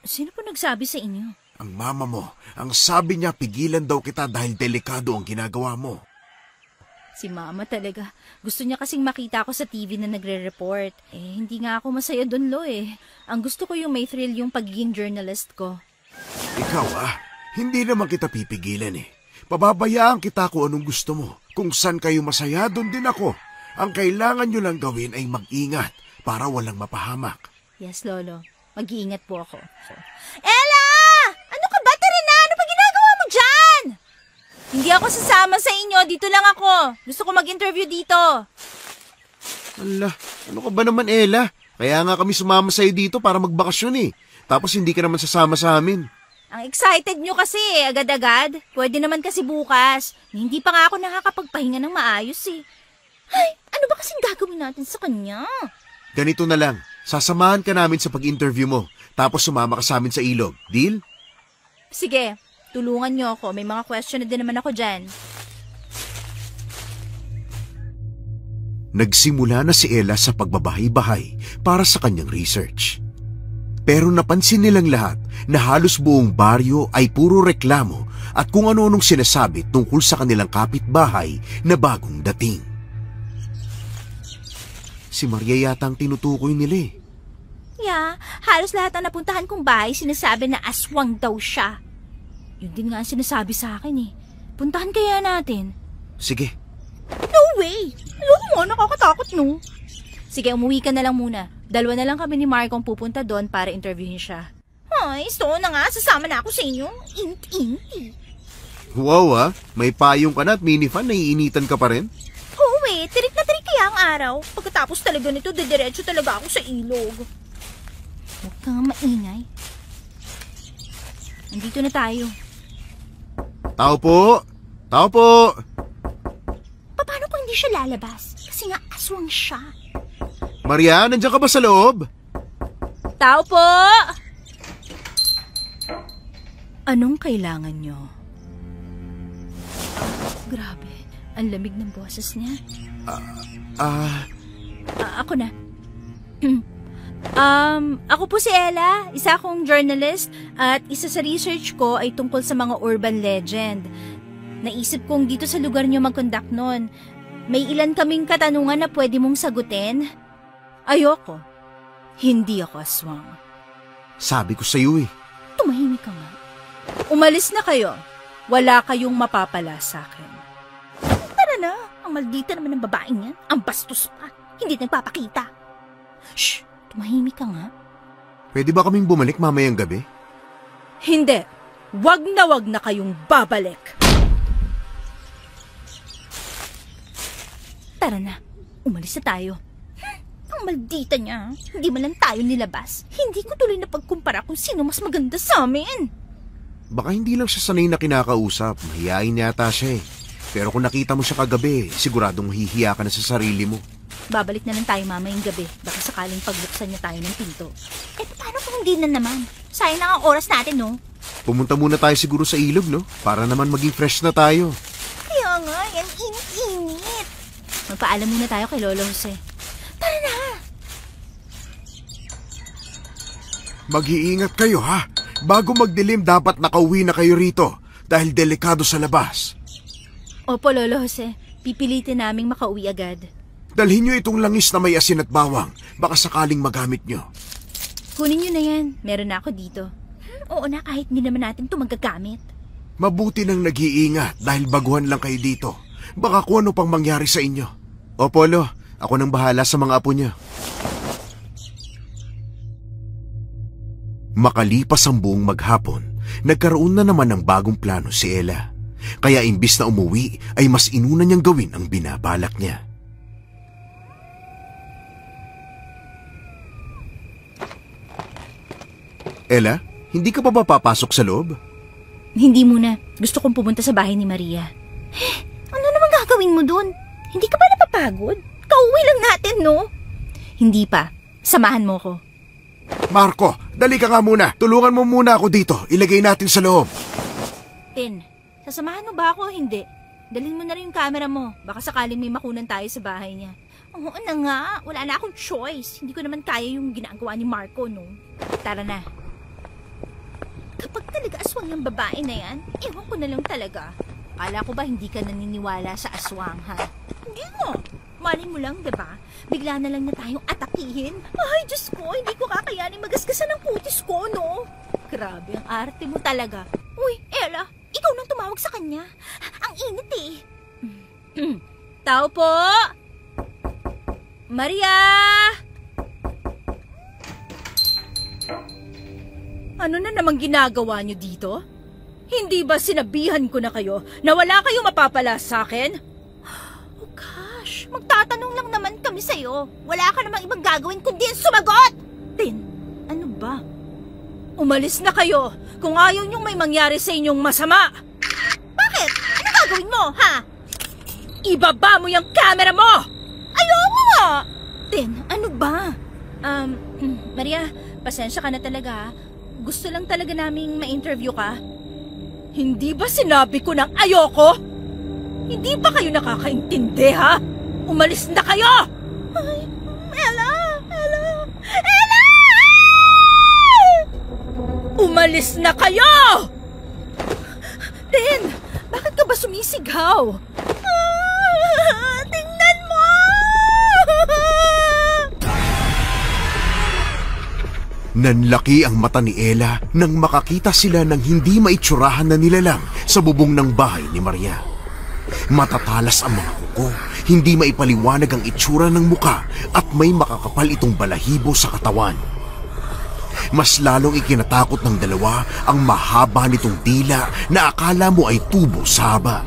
Sino po nagsabi sa inyo? Ang mama mo. Ang sabi niya pigilan daw kita dahil delikado ang ginagawa mo. Si Mama talaga. Gusto niya kasing makita ako sa TV na nagre-report. Hindi nga ako masaya doon, Lo Ang gusto ko yung may thrill yung pagiging journalist ko. Ikaw hindi naman kita pipigilan Pababayaan kita kung anong gusto mo. Kung saan kayo masaya, doon din ako. Ang kailangan nyo lang gawin ay mag-ingat para walang mapahamak. Yes, Lolo. Mag-iingat po ako. Ella! Ano ka ba? Tara na! Ano pa ginagawa mo dyan? Hindi ako sasama sa inyo. Dito lang ako. Gusto ko mag-interview dito. Ala, ano ka ba naman, Ella? Kaya nga kami sumama sa'yo dito para magbakasyon Tapos hindi ka naman sasama sa amin. Ang excited nyo kasi agad-agad. Pwede naman kasi bukas. Hindi pa nga ako nakakapagpahinga ng maayos Ay, ano ba kasing gagawin natin sa kanya? Ganito na lang, sasamahan ka namin sa pag-interview mo, tapos sumama ka sa amin sa ilog. Deal? Sige, tulungan nyo ako. May mga question na din naman ako dyan. Nagsimula na si Ella sa pagbabahay-bahay para sa kanyang research. Pero napansin nilang lahat na halos buong baryo ay puro reklamo at kung ano-anong sinasabi tungkol sa kanilang kapitbahay na bagong dating. Si Maria yata ang tinutukoy nila eh. Yeah, halos lahat ng napuntahan kong bahay sinasabi na aswang daw siya. Yun din nga ang sinasabi sa akin eh. Puntahan kaya natin. Sige. No way! Ayoko mo, nakakatakot no. Sige, umuwi ka na lang muna. 2 na lang kami ni Marco ang pupunta doon para interviewin siya. Ay, so na nga, sasama na ako sa inyo. Inti. Wow may payong ka na at minifan, naiinitan ka pa rin? Oo eh, tirik na tirik kaya ang araw. Pagkatapos talaga nito, didiretso talaga ako sa ilog. Huwag kang maingay. Nandito na tayo. Tao po! Tao po! Paano kung hindi siya lalabas? Kasi nga aswang siya. Maria, nandiyan ka ba sa loob? Tao po! Anong kailangan nyo? Grabe, ang lamig ng boses niya. Ako na. Ako po si Ella, isa akong journalist at isa sa research ko ay tungkol sa mga urban legend. Naisip kong dito sa lugar nyo mag-conduct nun. May ilan kaming katanungan na pwede mong sagutin. Ayoko. Hindi ako aswang. Sabi ko sa iyo eh. Tumahimik ka nga. Umalis na kayo. Wala kayong mapapala sa akin. Tara na. Ang maldita naman ng babaeng yan. Ang bastos pa. Hindi nagpapakita. Shh! Tumahimik ka nga. Pwede ba kaming bumalik mamayang gabi? Hindi. Wag na kayong babalik. Tara na. Umalis na tayo. Ang maldita niya. Hindi man lang tayo nilabas. Hindi ko tuloy na pagkumpara kung sino mas maganda sa amin. Baka hindi lang siya sanay na kinakausap. Mahihain yata siya eh. Pero kung nakita mo siya kagabi, siguradong hihiya ka na sa sarili mo. Babalik na lang tayo mamayang gabi. Baka sakaling pagbuksan niya tayo ng pinto. Eh, paano kung hindi na naman? Sayang na ang oras natin, no? Pumunta muna tayo siguro sa ilog, no? Para naman maging fresh na tayo. Kaya nga, yan init-init. Magpaalam muna tayo kay Lolo Jose. Tara na! Mag-iingat kayo ha. Bago magdilim dapat nakauwi na kayo rito dahil delikado sa labas. Opo, Lolo Jose. Pipilitin naming makauwi agad. Dalhin nyo itong langis na may asin at bawang. Baka sakaling magamit nyo. Kunin nyo na yan. Meron na ako dito. Oo na, kahit hindi naman natin ito magagamit. Mabuti nang nag-iingat dahil baguhan lang kayo dito. Baka kung ano pang mangyari sa inyo. O Polo, ako nang bahala sa mga apo niya. Makalipas ang buong maghapon, nagkaroon na naman ng bagong plano si Ella. Kaya imbis na umuwi, ay mas inuna niyang gawin ang binabalak niya. Ella, hindi ka pa ba papasok sa loob? Hindi muna. Gusto kong pumunta sa bahay ni Maria. Ano naman gagawin mo dun? Hindi ka ba napapagod? Kauwi lang natin, no? Hindi pa. Samahan mo ko. Marco, dali ka nga muna. Tulungan mo muna ako dito. Ilagay natin sa loob. Tin, sasamahan mo ba ako o hindi? Dalhin mo na rin yung camera mo. Baka sakaling may makunan tayo sa bahay niya. Oo na nga. Wala na akong choice. Hindi ko naman kaya yung ginagawa ni Marco, no? Tara na. Kapag talaga aswang yung babae na yan, ewan ko na lang talaga. Akala ko ba hindi ka naniniwala sa aswang, ha? Hindi mo. Mali mo lang, diba? Bigla na lang na tayong atakihin. Ay, Diyos ko, hindi ko kakayanin magasgasan ng kutis ko, no? Grabe, ang arte mo talaga. Uy, Ella, ikaw nang tumawag sa kanya. Ang init eh. Tao po! Maria! Ano na namang ginagawa niyo dito? Hindi ba sinabihan ko na kayo na wala kayong mapapala sa akin? Oh gosh, magtatanong lang naman kami sa'yo. Wala ka namang ibang gagawin kundi sumagot! Tin, ano ba? Umalis na kayo kung ayaw niyong may mangyari sa inyong masama. Bakit? Ano gagawin mo, ha? Ibaba mo yung camera mo! Ayoko nga! Tin, ano ba? Maria, pasensya ka na talaga, ha? Gusto lang talaga naming ma-interview ka. Hindi ba sinabi ko ng ayoko? Hindi ba kayo nakakaintindi, ha? Umalis na kayo! Ay, Ella! Ella! Ella! Umalis na kayo! Tin, bakit ka ba sumisigaw? Tingnan mo! Nanlaki ang mata ni Ella nang makakita sila ng hindi maitsurahan na nilalang sa bubong ng bahay ni Maria. Matatalas ang mga kuko, hindi maipaliwanag ang itsura ng muka at may makakapal itong balahibo sa katawan. Mas lalong ikinatakot ng dalawa ang mahaba nitong dila na akala mo ay tubo sa haba.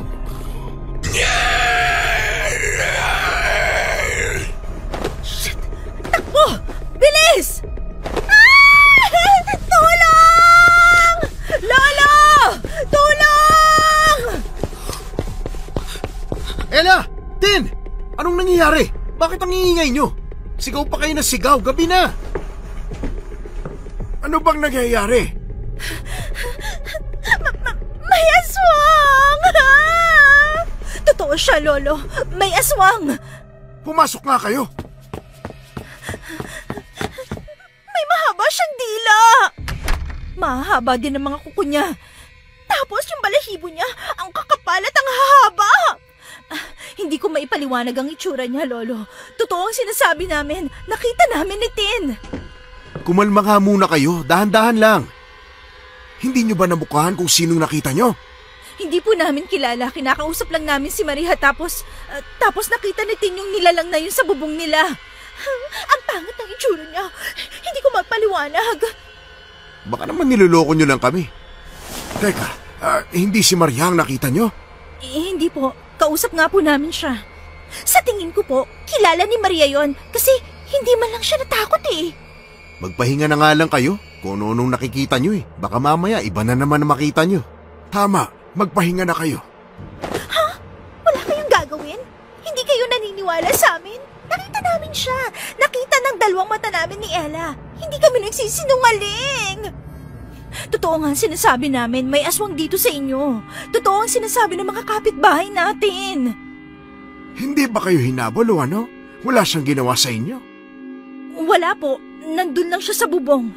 Shit! Takbo! Bilis! Tulong! Lolo! Tulong! Ella! Tin! Anong nangyayari? Bakit ang iingay nyo? Sigaw pa kayo na sigaw, gabi na! Ano bang nangyayari? May aswang! Totoo siya, Lolo. May aswang! Pumasok nga kayo. May mahaba siyang dila! Mahaba din ang mga kuko niya. Tapos yung balahibo niya, ang kakapal at ang hahaba! Hindi ko maipaliwanag ang itsura niya, Lolo. Totoo ang sinasabi namin. Nakita namin ni Tin. Kumalma nga muna kayo, dahan-dahan lang. Hindi nyo ba namukhaan kung sinong nakita nyo? Hindi po namin kilala. Kinakausap lang namin si Maria tapos nakita ni Tin yung nilalang na yun sa bubong nila. Ang pangit ng itsura niya. Hindi ko magpaliwanag. Baka naman niloloko nyo lang kami. Teka, hindi si Maria ang nakita nyo? Hindi po. Kausap nga po namin siya. Sa tingin ko po, kilala ni Maria yon kasi hindi man lang siya natakot eh. Magpahinga na nga lang kayo kung ano-anong nakikita nyo eh. Baka mamaya iba na naman na makita nyo. Tama, magpahinga na kayo. Ha? Wala kayong gagawin? Hindi kayo naniniwala sa amin? Nakita namin siya. Nakita ng dalawang mata namin ni Ella. Hindi kami nagsisinungaling. Totoo nga ang sinasabi namin, may aswang dito sa inyo. Totoo ang sinasabi ng mga kapitbahay natin. Hindi ba kayo hinabol o ano? Wala siyang ginawa sa inyo? Wala po. Nandun lang siya sa bubong.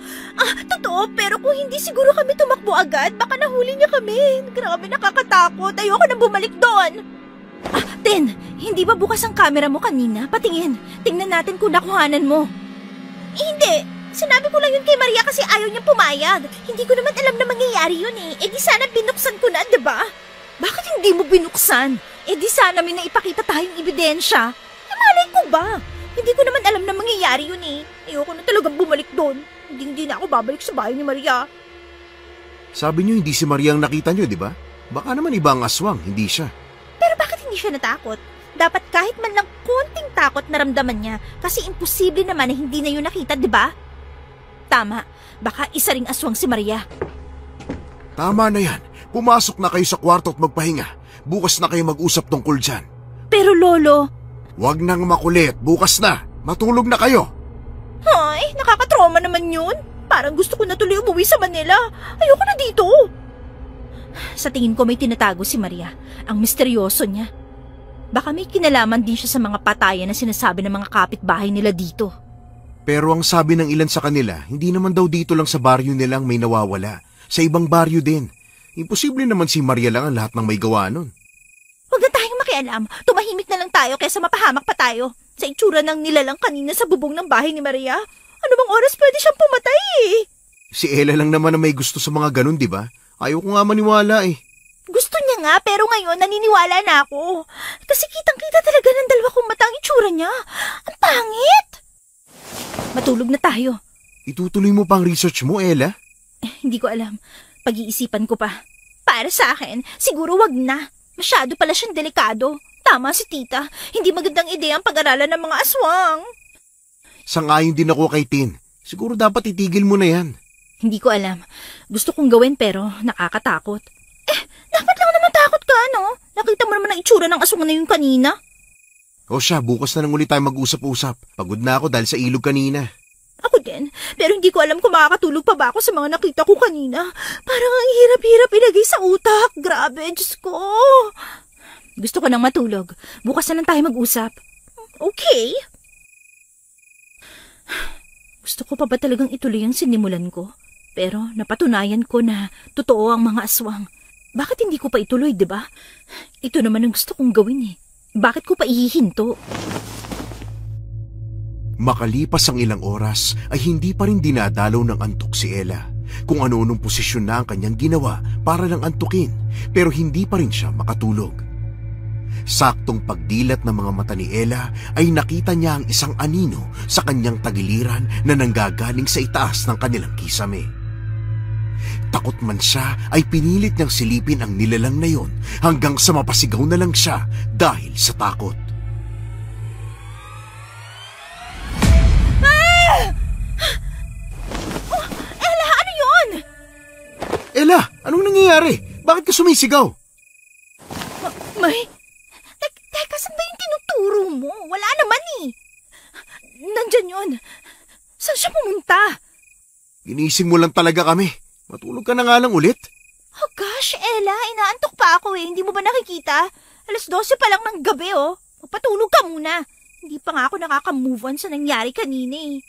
Totoo, pero kung hindi siguro kami tumakbo agad, baka nahuli niya kami. Grabe, nakakatakot. Ayoko na bumalik doon. Tin, hindi ba bukas ang camera mo kanina? Patingin. Tingnan natin kung nakuhanan mo. Hindi. Sinabi ko lang yun kay Maria kasi ayaw niyang pumayag. Hindi ko naman alam na mangyayari yun eh. E di sana binuksan ko na, diba? Bakit hindi mo binuksan? E di sana may naipakita tayong ebidensya. Malay ko ba? Hindi ko naman alam na mangyayari yun eh. Ayoko na talagang bumalik doon. Hindi na ako babalik sa bahay ni Maria. Sabi niyo hindi si Maria ang nakita niyo, di ba? Baka naman iba ang aswang, hindi siya. Pero bakit hindi siya natakot? Dapat kahit man lang konting takot naramdaman niya kasi imposible naman na hindi na yun nakita, di ba? Tama, baka isa ring aswang si Maria. Tama na yan. Pumasok na kayo sa kwarto at magpahinga. Bukas na kayo mag-usap tungkol dyan. Pero Lolo... Huwag nang makulit. Bukas na. Matulog na kayo. Ay, nakakatrauma naman yun. Parang gusto ko na tuloy umuwi sa Manila. Ayoko na dito. Sa tingin ko may tinatago si Maria. Ang misteryoso niya. Baka may kinalaman din siya sa mga patayan na sinasabi ng mga kapitbahay nila dito. Pero ang sabi ng ilan sa kanila, hindi naman daw dito lang sa baryo nilang may nawawala. Sa ibang baryo din. Imposible naman si Maria lang ang lahat ng may gawa nun. Huwag na tayong makialam. Tumahimik na lang tayo kaysa mapahamak pa tayo. Sa itsura ng nilalang kanina sa bubong ng bahay ni Maria. Ano bang oras pwede siyang pumatay eh? Si Ella lang naman na may gusto sa mga ganun, di ba? Ayaw ko nga maniwala eh. Gusto niya nga, pero ngayon naniniwala na ako. Kasi kitang-kita talaga ng dalawa kong mata ang itsura niya. Ang pangit! Matulog na tayo. Itutuloy mo pa ang research mo, Ella? Hindi ko alam. Pag-iisipan ko pa. Para sa akin, siguro wag na. Masyado pala siyang delikado. Tama si tita. Hindi magandang ideya ang pag-aralan ng mga aswang. Sangayon din ako kay Tin. Siguro dapat itigil mo na yan. Hindi ko alam. Gusto kong gawin pero nakakatakot. Dapat lang naman takot ka, no? Nakita mo naman ang itsura ng aswang na yun kanina. O siya, bukas na lang ulit tayo mag-usap-usap. Pagod na ako dahil sa ilog kanina. Ako din. Pero hindi ko alam kung makakatulog pa ba ako sa mga nakita ko kanina. Parang ang hirap-hirap ilagay sa utak. Grabe, Diyos ko. Gusto ko nang matulog. Bukas na lang tayo mag-usap. Okay. Gusto ko pa ba talagang ituloy ang sinimulan ko? Pero napatunayan ko na totoo ang mga aswang. Bakit hindi ko pa ituloy, di ba? Ito naman ang gusto kong gawin eh. Bakit ko pa ihihinto? Makalipas ang ilang oras ay hindi pa rin dinadalaw ng antok si Ella. Kung ano-anong posisyon na ang kanyang ginawa para lang antukin, pero hindi pa rin siya makatulog. Saktong pagdilat ng mga mata ni Ella ay nakita niya ang isang anino sa kanyang tagiliran na nanggagaling sa itaas ng kanilang kisame. Takot man siya ay pinilit niyang silipin ang nilalang na yon hanggang sa mapasigaw na lang siya dahil sa takot. Ella, anong nangyayari? Bakit ka sumisigaw? Teka, saan ba yung tinuturo mo? Wala naman eh. Nandyan yun. Saan siya pumunta? Ginising mo lang talaga kami. Matulog ka na nga lang ulit. Oh gosh, Ella, inaantok pa ako eh. Hindi mo ba nakikita? 12:00 pa lang ng gabi oh. Magpatulog ka muna. Hindi pa nga ako nakaka-move on sa nangyari kanina eh.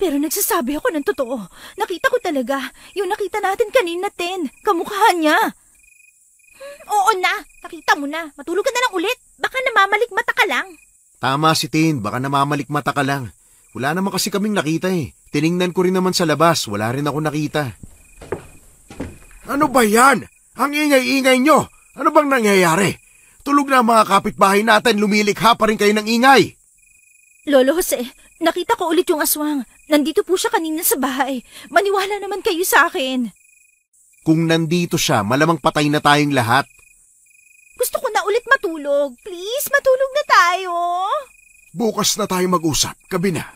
Pero nagsasabi ako ng totoo. Nakita ko talaga. Yung nakita natin kanina, Ten. Kamukha niya. Oo na. Nakita mo na. Matulog ka na lang ulit. Baka namamalikmata ka lang. Tama si Tin. Baka namamalikmata ka lang. Wala naman kasi kaming nakita eh. Tiningnan ko rin naman sa labas. Wala rin ako nakita. Ano ba yan? Ang ingay-ingay nyo. Ano bang nangyayari? Tulog na ang mga kapitbahay natin, lumilikha pa rin kayo ng ingay. Lolo Jose, nakita ko ulit yung aswang. Nandito po siya kanina sa bahay. Maniwala naman kayo sa akin. Kung nandito siya, malamang patay na tayong lahat. Gusto ko na ulit matulog. Please, matulog na tayo. Bukas na tayo mag-usap. Gabi na.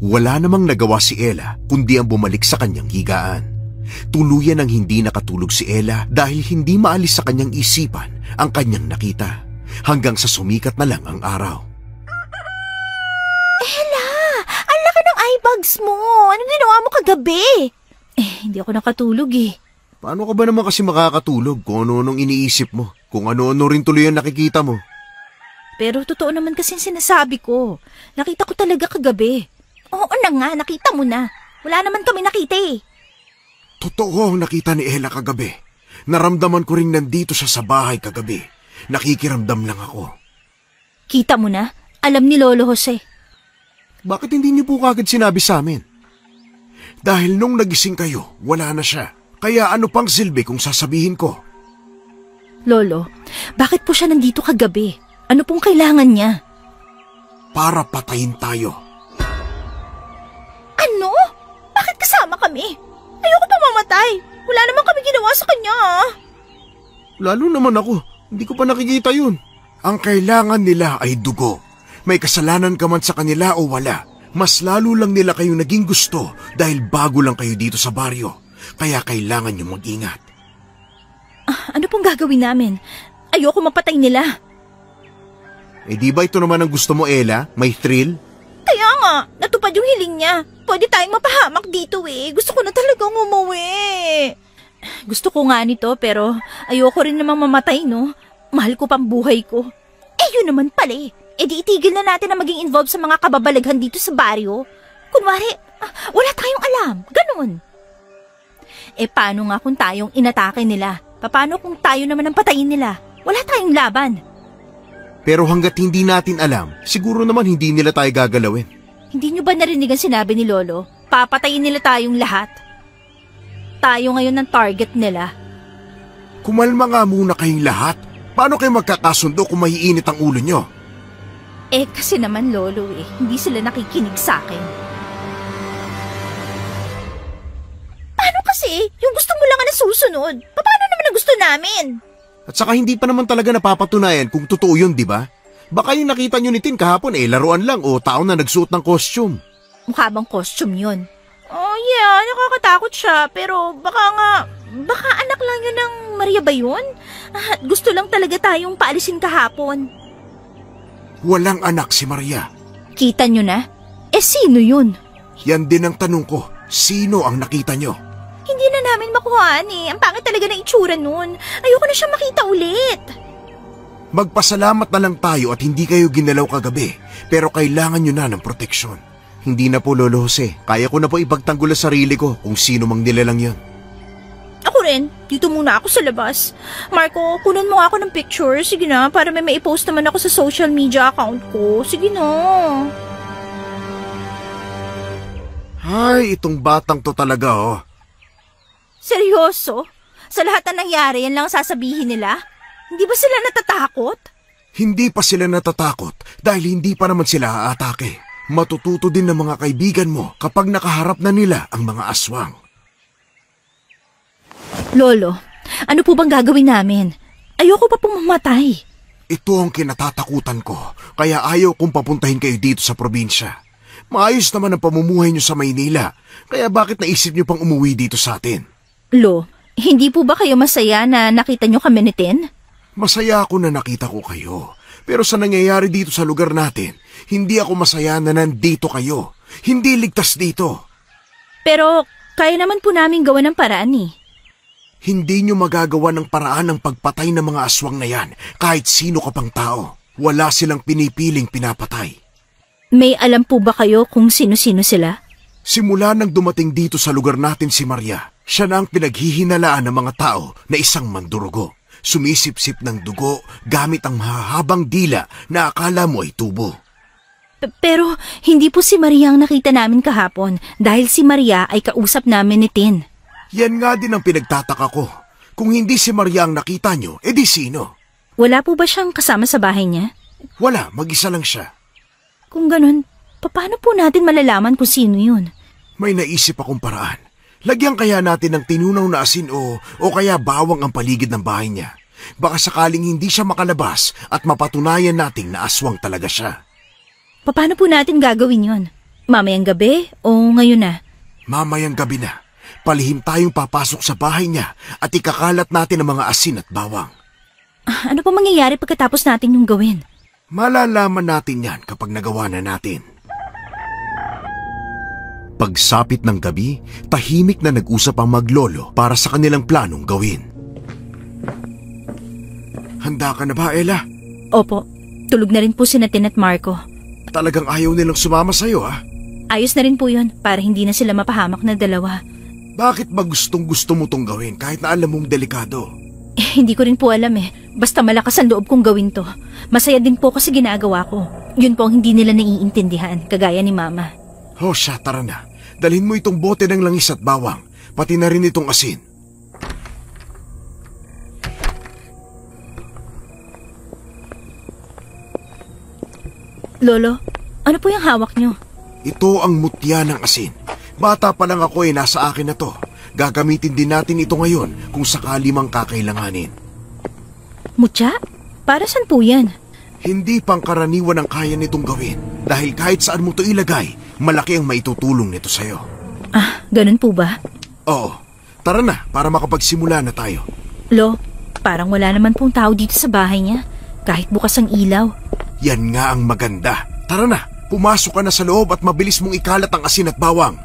Wala namang nagawa si Ella kundi ang bumalik sa kanyang higaan. Tuluyan ang hindi nakatulog si Ella dahil hindi maalis sa kanyang isipan ang kanyang nakita. Hanggang sa sumikat na lang ang araw. Ella, ang laki ng eye bags mo. Anong ginawa mo kagabi? Hindi ako nakatulog eh. Paano ka ba naman kasi makakatulog kung ano-anong iniisip mo? Kung ano-ano rin tuloy ang nakikita mo? Pero totoo naman kasi sinasabi ko. Nakita ko talaga kagabi. Oo na nga, nakita mo na. Wala naman kami nakita eh. Totoo ang nakita ni Ella kagabi. Naramdaman ko rin nandito siya sa bahay kagabi. Nakikiramdam lang ako. Kita mo na? Alam ni Lolo Jose. Bakit hindi niyo po kagad sinabi sa amin? Dahil nung nagising kayo, wala na siya. Kaya ano pang silbi kung sasabihin ko? Lolo, bakit po siya nandito kagabi? Ano pong kailangan niya? Para patayin tayo. Ano? Bakit kasama kami? Ayoko pa mamatay. Wala naman kami ginawa sa kanya ah. Lalo naman ako. Hindi ko pa nakikita yun. Ang kailangan nila ay dugo. May kasalanan ka man sa kanila o wala. Mas lalo lang nila kayo naging gusto dahil bago lang kayo dito sa baryo. Kaya kailangan nyo mag-ingat. Ano pong gagawin namin? Ayoko mapatay nila. Di ba ito naman ang gusto mo, Ella? May thrill? Kaya nga, natupad yung hiling niya. Pwede tayong mapahamak dito eh. Gusto ko na talagang umuwi. Gusto ko nga nito pero ayoko rin namang mamatay no. Mahal ko pang buhay ko. Yun naman pala eh. Di itigil na natin na maging involved sa mga kababalaghan dito sa baryo. Kunwari, wala tayong alam. Ganun. Paano nga kung tayong inatake nila? Paano kung tayo naman ang patayin nila? Wala tayong laban. Pero hanggat hindi natin alam, siguro naman hindi nila tayo gagalawin. Hindi nyo ba narinig ang sinabi ni Lolo? Papatayin nila tayong lahat. Tayo ngayon ang target nila. Kumalma nga muna kayong lahat. Paano kayo magkakasundo kung maiinit ang ulo nyo? Kasi naman Lolo hindi sila nakikinig sa akin. Paano kasi? Yung gusto mo lang na susunod. Paano naman ang gusto namin? At saka hindi pa naman talaga napapatunayan kung totoo yun, di ba? Baka yung nakita nyo ni Tin kahapon laruan lang o tao na nagsuot ng costume. Mukha bang costume yun? Oh yeah, nakakatakot siya. Pero baka anak lang yun ng Maria ba yun? At gusto lang talaga tayong paalisin kahapon. Walang anak si Maria. Kita nyo na? Sino yun? Yan din ang tanong ko. Sino ang nakita nyo? Hindi na namin makuhaan Ang pangit talaga na itsura nun. Ayoko na siya makita ulit. Magpasalamat na lang tayo at hindi kayo ginalaw kagabi. Pero kailangan nyo na ng proteksyon. Hindi na po, Lolo Jose. Kaya ko na po ipagtanggol ang sarili ko kung sino mang nilalang yon. Ako rin, dito muna ako sa labas. Marco, kunan mo nga ako ng picture. Sige na, para may maipost naman ako sa social media account ko. Sige na. Ay, itong batang to talaga oh. Seryoso? Sa lahat na nangyari, yan lang sasabihin nila? Hindi ba sila natatakot? Hindi pa sila natatakot dahil hindi pa naman sila aatake. Matututo din ng mga kaibigan mo kapag nakaharap na nila ang mga aswang. Lolo, ano po bang gagawin namin? Ayoko pa pong mamatay. Ito ang kinatatakutan ko, kaya ayaw kong papuntahin kayo dito sa probinsya. Maayos naman ang pamumuhay niyo sa Maynila, kaya bakit naisip niyo pang umuwi dito sa atin? Lo, hindi po ba kayo masaya na nakita niyo kami ni Tin? Masaya ako na nakita ko kayo, pero sa nangyayari dito sa lugar natin, hindi ako masaya na nandito kayo. Hindi ligtas dito. Pero kaya naman po namin gawa ng paraan eh. Hindi nyo magagawa ng paraan ng pagpatay ng mga aswang na yan kahit sino ka pang tao. Wala silang pinipiling pinapatay. May alam po ba kayo kung sino-sino sila? Simula nang dumating dito sa lugar natin si Maria, siya na ang pinaghihinalaan ng mga tao na isang mandurugo. Sumisip-sip ng dugo gamit ang mahahabang dila na akala mo ay tubo. Pero hindi po si Maria ang nakita namin kahapon dahil si Maria ay kausap namin ni Tin. Yan nga din ang pinagtataka ko. Kung hindi si Maria ang nakita nyo, edi sino? Wala po ba siyang kasama sa bahay niya? Wala, mag-isa lang siya. Kung ganun, paano po natin malalaman kung sino yun? May naisip akong paraan. Lagyan kaya natin ng tinunaw na asin o kaya bawang ang paligid ng bahay niya. Baka sakaling hindi siya makalabas at mapatunayan nating na aswang talaga siya. Paano po natin gagawin yun? Mamayang gabi o ngayon na? Mamayang gabi na. Palihim tayong papasok sa bahay niya at ikakalat natin ang mga asin at bawang. Ano pa mangyayari pagkatapos natin yung gawin? Malalaman natin yan kapag nagawa na natin. Pagsapit ng gabi, tahimik na nag-usap ang maglolo para sa kanilang planong gawin. Handa ka na ba, Ella? Opo, tulog na rin po si Tin at Marco. Talagang ayaw nilang sumama sa'yo, ha? Ayos na rin po yun para hindi na sila mapahamak na dalawa. Bakit ba gustong-gusto mo tong gawin kahit na alam mong delikado? Hindi ko rin po alam eh. Basta malakas ang loob kong gawin to. Masaya din po kasi ginagawa ko. Yun po ang hindi nila naiintindihan, kagaya ni Mama. Oh, siya, tara na. Dalhin mo itong bote ng langis at bawang, pati na rin itong asin. Lolo, ano po yung hawak nyo? Ito ang mutya ng asin. Bata pa lang ako nasa akin na to. Gagamitin din natin ito ngayon kung sakali mang kakailanganin. Mutya? Para saan po yan? Hindi pangkaraniwan ang kaya nitong gawin dahil kahit saan mo ito ilagay, malaki ang maitutulong nito sa'yo. Ganun po ba? Oo. Tara na para makapagsimula na tayo. Lo, parang wala naman pong tao dito sa bahay niya. Kahit bukas ang ilaw. Yan nga ang maganda. Tara na, pumasok ka na sa loob at mabilis mong ikalat ang asin at bawang.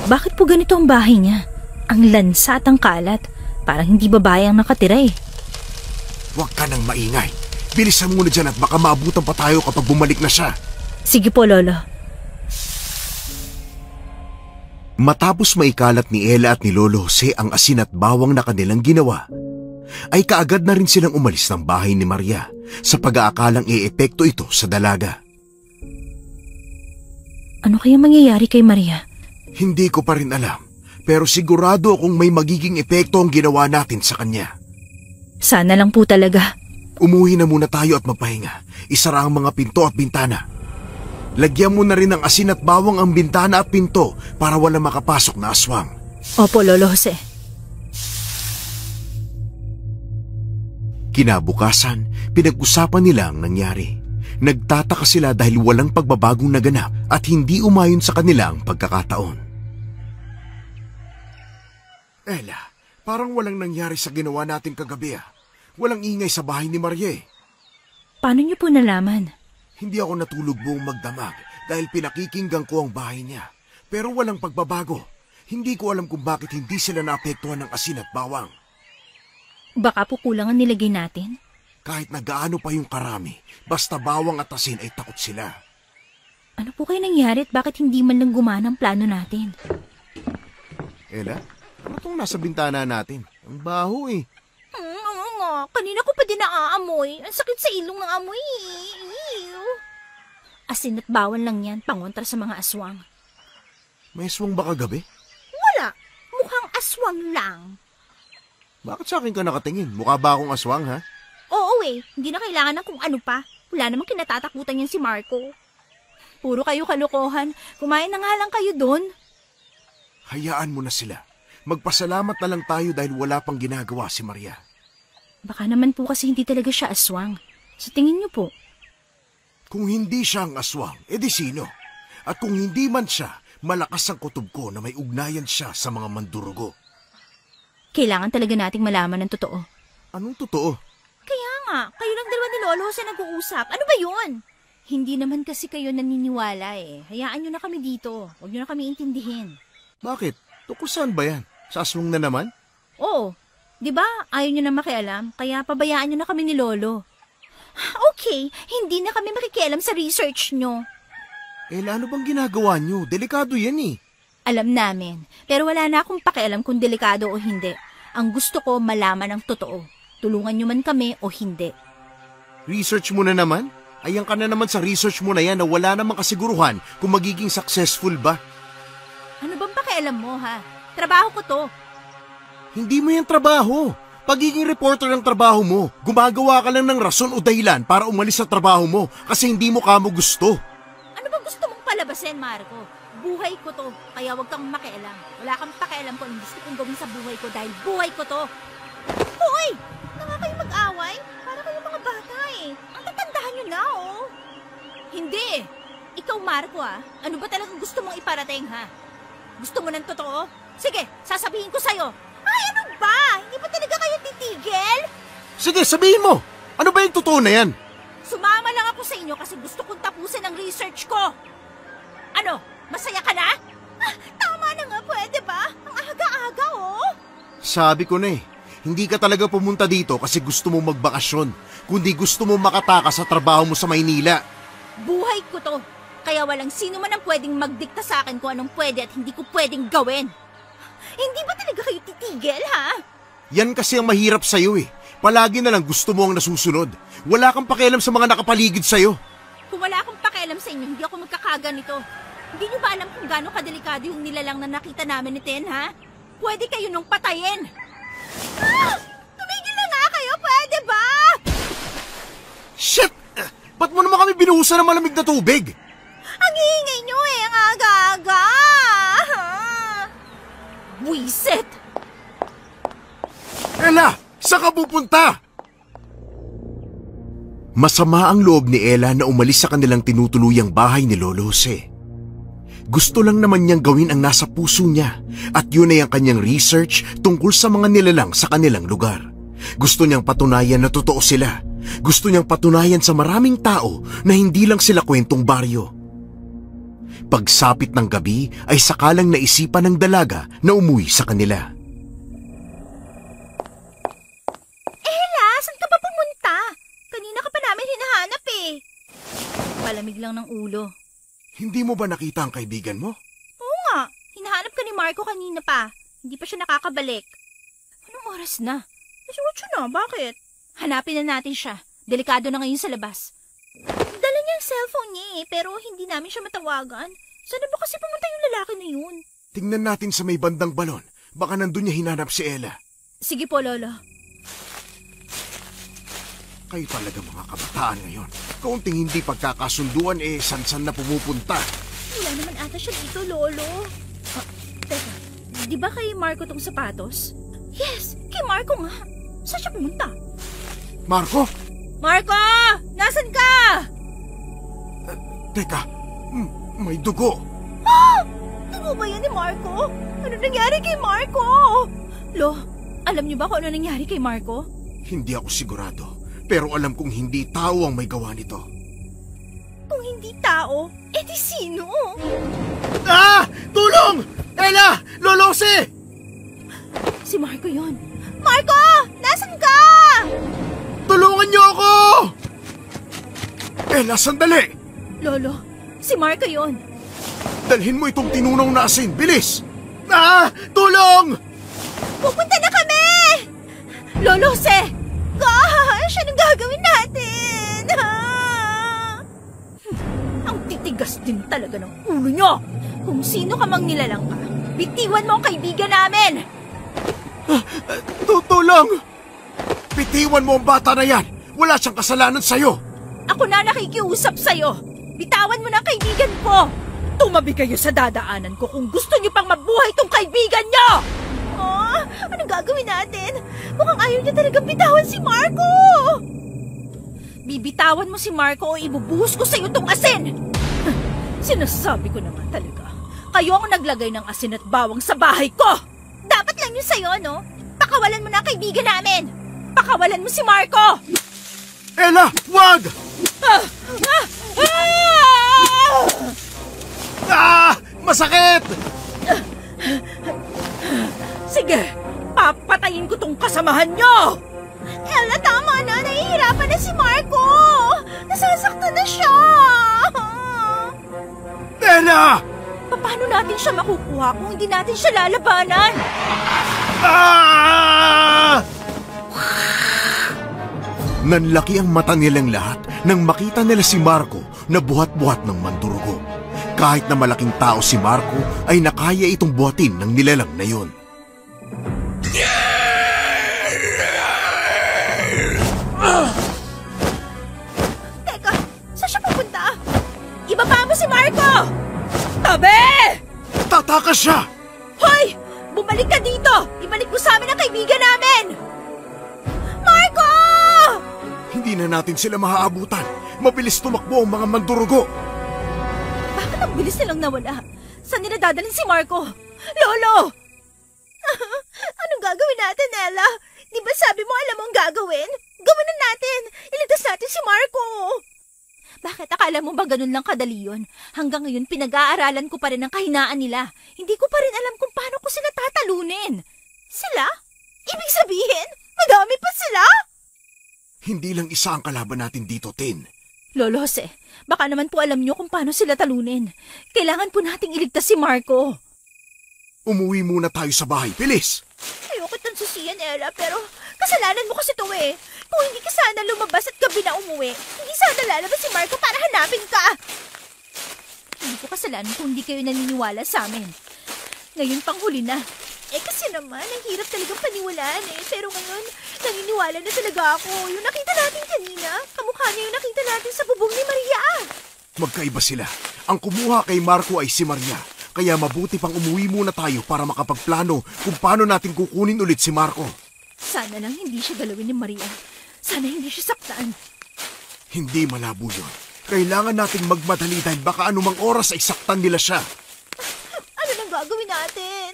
Bakit po ganito ang bahay niya? Ang lansa at ang kalat. Parang hindi babae ang nakatira eh. Huwag ka nang maingay. Bilisan mo na dyan at baka maabutan pa tayo kapag bumalik na siya. Sige po, Lolo. Matapos maikalat ni Ella at ni Lolo Jose ang asin at bawang na kanilang ginawa, ay kaagad na rin silang umalis ng bahay ni Maria sa pag-aakalang iepekto ito sa dalaga. Ano kaya mangyayari kay Maria? Hindi ko pa rin alam, pero sigurado akong may magiging epekto ang ginawa natin sa kanya. Sana lang po talaga. Umuwi na muna tayo at magpahinga. Isara ang mga pinto at bintana. Lagyan mo na rin ng asin at bawang ang bintana at pinto para wala makapasok na aswang. Opo, Lolo Jose. Kinabukasan, pinag-usapan nila ang nangyari. Nagtataka sila dahil walang pagbabagong naganap at hindi umayon sa kanila ang pagkakataon. Ella, parang walang nangyari sa ginawa natin kagabi. Walang ingay sa bahay ni Maria. Paano niyo po nalaman? Hindi ako natulog buong magdamag dahil pinakikinggan ko ang bahay niya. Pero walang pagbabago. Hindi ko alam kung bakit hindi sila naapektuhan ng asin at bawang. Baka po kulang ang nilagay natin? Kahit na gaano pa yung karami, basta bawang at asin ay takot sila. Ano po kayo nangyari at bakit hindi man lang gumana ang plano natin? Ella, ano tong nasa bintana natin? Ang baho eh. Oo nga, kanina ko pa din naaamoy. Ang sakit sa ilong ng amoy. Ew. Asin at bawal lang yan, pangontra sa mga aswang. May aswang ba kagabi? Wala, mukhang aswang lang. Bakit sa akin ka nakatingin? Mukha ba akong aswang, ha? Oo hindi na kailangan ng kung ano pa. Wala namang kinatatakutan yan si Marco. Puro kayo kalokohan. Kumain na nga lang kayo doon. Hayaan mo na sila. Magpasalamat na lang tayo dahil wala pang ginagawa si Maria. Baka naman po kasi hindi talaga siya aswang. Sa tingin niyo po? Kung hindi siya ang aswang, edi sino? At kung hindi man siya, malakas ang kutob ko na may ugnayan siya sa mga mandurugo. Kailangan talaga nating malaman ng totoo. Anong totoo? Kaya nga, kayo lang dalawa ni Lolo Jose nag-uusap. Ano ba yun? Hindi naman kasi kayo naniniwala eh. Hayaan nyo na kami dito. Huwag nyo na kami intindihin. Bakit? Tungkol saan ba yan? Sa aswang na naman? Oo. Di ba ayaw nyo na makialam, kaya pabayaan nyo na kami ni Lolo. Okay, hindi na kami makikialam sa research nyo. Ella, ano bang ginagawa nyo? Delikado yan eh. Alam namin, pero wala na akong pakialam kung delikado o hindi. Ang gusto ko malaman ang totoo. Tulungan nyo man kami o hindi. Research mo na naman? Ayan ka na naman sa research mo na yan na wala namang kasiguruhan kung magiging successful ba. Ano bang pakialam mo ha? Trabaho ko to. Hindi mo yan trabaho. Pagiging reporter ang trabaho mo. Gumagawa ka lang ng rason o dahilan para umalis sa trabaho mo kasi hindi mo kamo gusto. Ano bang gusto mong palabasin, Marco? Buhay ko to, kaya wag kang makialam. Wala kang pakialam kung ang gusto kong gawin sa buhay ko dahil buhay ko to. Hoy! Nanga kayo mag-away? Para kayo mga bata eh. Ang tatandahan nyo na oh. Hindi. Ikaw, Marco ano ba talagang gusto mong iparating ha? Gusto mo ng totoo? Sige, sasabihin ko sa'yo. Ay, ano ba? Hindi ba talaga kayo titigil? Sige, sabihin mo. Ano ba yung totoo na yan? Sumama lang ako sa inyo kasi gusto kong tapusin ang research ko. Ano? Masaya ka na? Tama na nga, pwede ba? Ang aga-aga oh. Sabi ko na hindi ka talaga pumunta dito kasi gusto mong magbakasyon, kundi gusto mong makatakas sa trabaho mo sa Maynila. Buhay ko to. Kaya walang sino man ang pwedeng magdikta sa akin kung anong pwede at hindi ko pwedeng gawin. Hindi ba talaga kayo titigil, ha? Yan kasi ang mahirap sa'yo Palagi na lang gusto mo ang nasusunod. Wala kang pakialam sa mga nakapaligid sa'yo. Kung wala akong pakialam sa inyo, hindi ako magkakaganito. Hindi nyo ba alam kung gaano kadelikado yung nilalang na nakita namin ni Ten, ha? Pwede kayo nung patayin. Tumigil na nga kayo, pwede ba? Shit! Ba't mo naman kami binuhusan ng malamig na tubig? Ang hiingay nyo ang aga-aga. Wisit! Ella, saan ka pupunta? Masama ang loob ni Ella na umalis sa kanilang tinutuluyang bahay ni Lolo Jose. Gusto lang naman niyang gawin ang nasa puso niya at yun ay ang kanyang research tungkol sa mga nilalang sa kanilang lugar. Gusto niyang patunayan na totoo sila. Gusto niyang patunayan sa maraming tao na hindi lang sila kwentong baryo. Pagsapit ng gabi ay sakalang naisipan ng dalaga na umuwi sa kanila. Ella, saan ka ba pumunta? Kanina ka pa namin hinahanap Palamig lang ng ulo. Hindi mo ba nakita ang kaibigan mo? Oo nga, hinahanap ka ni Marco kanina pa. Hindi pa siya nakakabalik. Anong oras na? Kasi 8 na, bakit? Hanapin na natin siya. Delikado na ngayon sa labas. Dala niya ang cellphone niya pero hindi namin siya matawagan. Saan ba kasi pumunta yung lalaki na yun? Tingnan natin sa may bandang balon. Baka nandun niya hinanap si Ella. Sige po, Lolo. Kayo talaga mga kabataan ngayon. Kaunting hindi pagkakasunduan san-san na pumupunta. Wala naman ata siya dito, Lolo. Teka, di ba kay Marco tong sapatos? Yes, kay Marco nga. Saan siya pumunta? Marco? Marco! Nasaan ka? Teka, may dugo. Dugo ba yan ni Marco? Ano nangyari kay Marco? Lo, alam niyo ba kung ano nangyari kay Marco? Hindi ako sigurado. Pero alam kong hindi tao ang may gawa nito. Kung hindi tao, edi sino? Tulong! Ella! Lolo Jose! Si Marco yon. Marco! Nasaan ka? Tulungan niyo ako! Ella, sandali! Lolo, Si Marco yon. Dalhin mo itong tinunaw na asin. Bilis! Tulong! Pupunta na kami! Lolo Jose! Gosh! Anong gagawin natin? Ang titigas din talaga ng ulo nyo! Kung sino ka mang nilalang ka, bitiwan mo ang kaibigan namin! Tutulong! Bitiwan mo ang bata na yan! Wala siyang kasalanan sa'yo! Ako na nakikiusap sa'yo! Bitawan mo na ang kaibigan ko! Tumabi kayo sa dadaanan ko kung gusto niyo pang mabuhay tong kaibigan niyo! Anong gagawin natin? Mukhang ayaw niya talagang bitawan si Marco! Bibitawan mo si Marco o ibubuhos ko sa'yo tong asin! Sinasabi ko na nga talaga, kayo ang naglagay ng asin at bawang sa bahay ko! Dapat lang yun sa'yo, no? Pakawalan mo na ang kaibigan namin! Pakawalan mo si Marco! Ella, wag! Masakit! Sige, papatayin ko tong kasamahan nyo! Ella, tama na! Nahihirapan na si Marco! Nasasaktan na siya! Ella! Paano natin siya makukuha kung hindi natin siya lalabanan? Nanlaki ang mata nilang lahat nang makita nila si Marco na buhat-buhat ng mandurugo. Kahit na malaking tao si Marco, ay nakaya itong buhatin ng nilalang na yun. Teka, saan siya pupunta? Ibaba mo si Marco! Tabi! Tatakas siya! Hoy! Bumalik ka dito! Ibalik mo sa amin ang kaibigan namin! Marco! Hindi na natin sila maaabutan. Mabilis tumakbo ang mga mandurugo. Bakit ang bilis nilang nawala? Saan nila dadalhin si Marco? Lolo! Anong gagawin natin, Ella? Di ba sabi mo alam mo ang gagawin? Gawin na natin! Iligtas natin si Marco! Bakit akala mo ba ganun lang kadali yun? Hanggang ngayon pinag-aaralan ko pa rin ang kahinaan nila. Hindi ko pa rin alam kung paano ko sila tatalunin. Sila? Ibig sabihin, madami pa sila? Hindi lang isa ang kalaban natin dito, Tin. Lolo Jose, baka naman po alam niyo kung paano sila talunin. Kailangan po nating iligtas si Marco. Umuwi muna tayo sa bahay. Bilis! Ayoko itang susiyan, Ella, pero kasalanan mo kasi ito eh. Kung hindi ka sana lumabas at gabi na umuwi, hindi sana lalabas si Marco para hanapin ka. Hindi ko kasalanan kung hindi kayo naniniwala sa amin. Ngayon pang huli na. Kasi naman, ang hirap talagang paniwalaan eh. Pero ngayon, naniniwala na talaga ako. Yung nakita natin kanina, kamukha niya yung nakita natin sa bubong ni Maria. Magkaiba sila. Ang kumuha kay Marco ay si Maria. Kaya mabuti pang umuwi muna tayo para makapagplano kung paano natin kukunin ulit si Marco. Sana lang hindi siya galawin ni Maria. Sana hindi siya saktan. Hindi malabo yun. Kailangan nating magmadali dahil baka anumang oras ay saktan nila siya. Ano nang gagawin natin?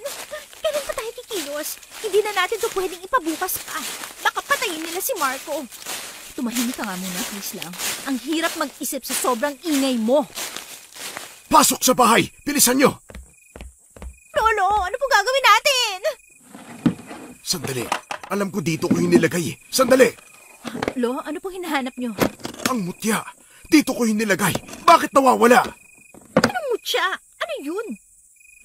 Kailan pa tayo kikilos? Hindi na natin ito pwedeng ipabukas pa. Baka patayin nila si Marco. Tumahimik ka nga muna, please lang. Ang hirap mag-isip sa sobrang ingay mo. Pasok sa bahay! Bilisan nyo! Lolo, ano po gagawin natin? Sandali. Alam ko dito ko hinilagay eh. Sandali! Lo, ano po hinahanap nyo? Ang mutya. Dito ko hinilagay. Bakit nawawala? Anong mutya? Ano yun?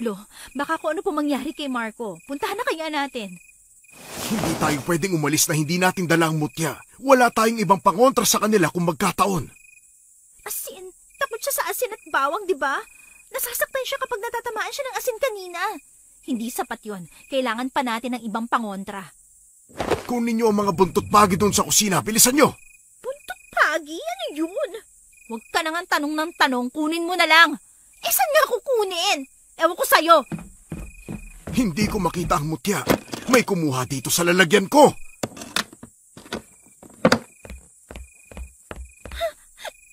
Lo, baka kung ano po mangyari kay Marco. Puntahan na kaya natin. Hindi tayo pwedeng umalis na hindi natin dala ang mutya. Wala tayong ibang pangontra sa kanila kung magkataon. Asin? Takot siya sa asin at bawang, di ba? Nasasaktan siya kapag natatamaan siya ng asin kanina. Hindi sapat yon. Kailangan pa natin ng ibang pangontra. Kunin niyo ang mga buntot pagi doon sa kusina. Bilisan niyo! Buntot pagi? Ano yun? Huwag ka nang tanong ng tanong. Kunin mo na lang. Saan nga kukunin? Ewan ko sa'yo. Hindi ko makita ang mutya. May kumuha dito sa lalagyan ko.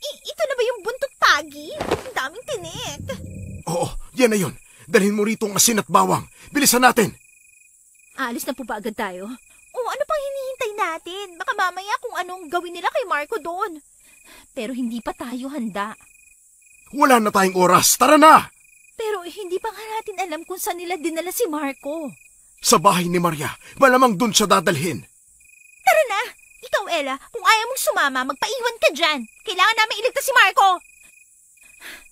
Ito na ba yung buntot pagi? Ang daming tinik. Oo, yan na yun. Dalhin mo rito ang asin at bawang. Bilisan natin. Aalis na po ba agad tayo? Ano pang hinihintay natin? Baka mamaya kung anong gawin nila kay Marco doon. Pero hindi pa tayo handa. Wala na tayong oras. Tara na! Pero hindi pa nga natin alam kung saan nila dinala si Marco. Sa bahay ni Maria. Malamang dun siya dadalhin. Tara na! Ikaw, Ella, kung ayaw mong sumama, magpaiwan ka dyan. Kailangan namin iligtas si Marco.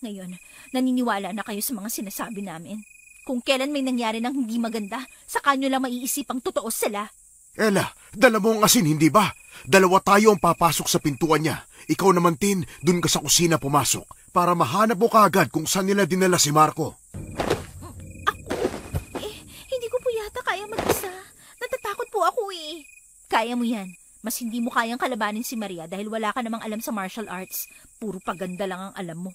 Ngayon, naniniwala na kayo sa mga sinasabi namin. Kung kailan may nangyari ng hindi maganda, saka nyo lang maiisipang totoo sila. Ella, dala mo ang asin, hindi ba? Dalawa tayo ang papasok sa pintuan niya. Ikaw naman, Tin, dun ka sa kusina pumasok para mahanap mo kaagad kung saan nila dinala si Marco. Hindi ko po yata kaya mag-isa. Natatakot po ako eh. Kaya mo yan. Mas hindi mo kayang kalabanin si Maria dahil wala ka namang alam sa martial arts. Puro paganda lang ang alam mo.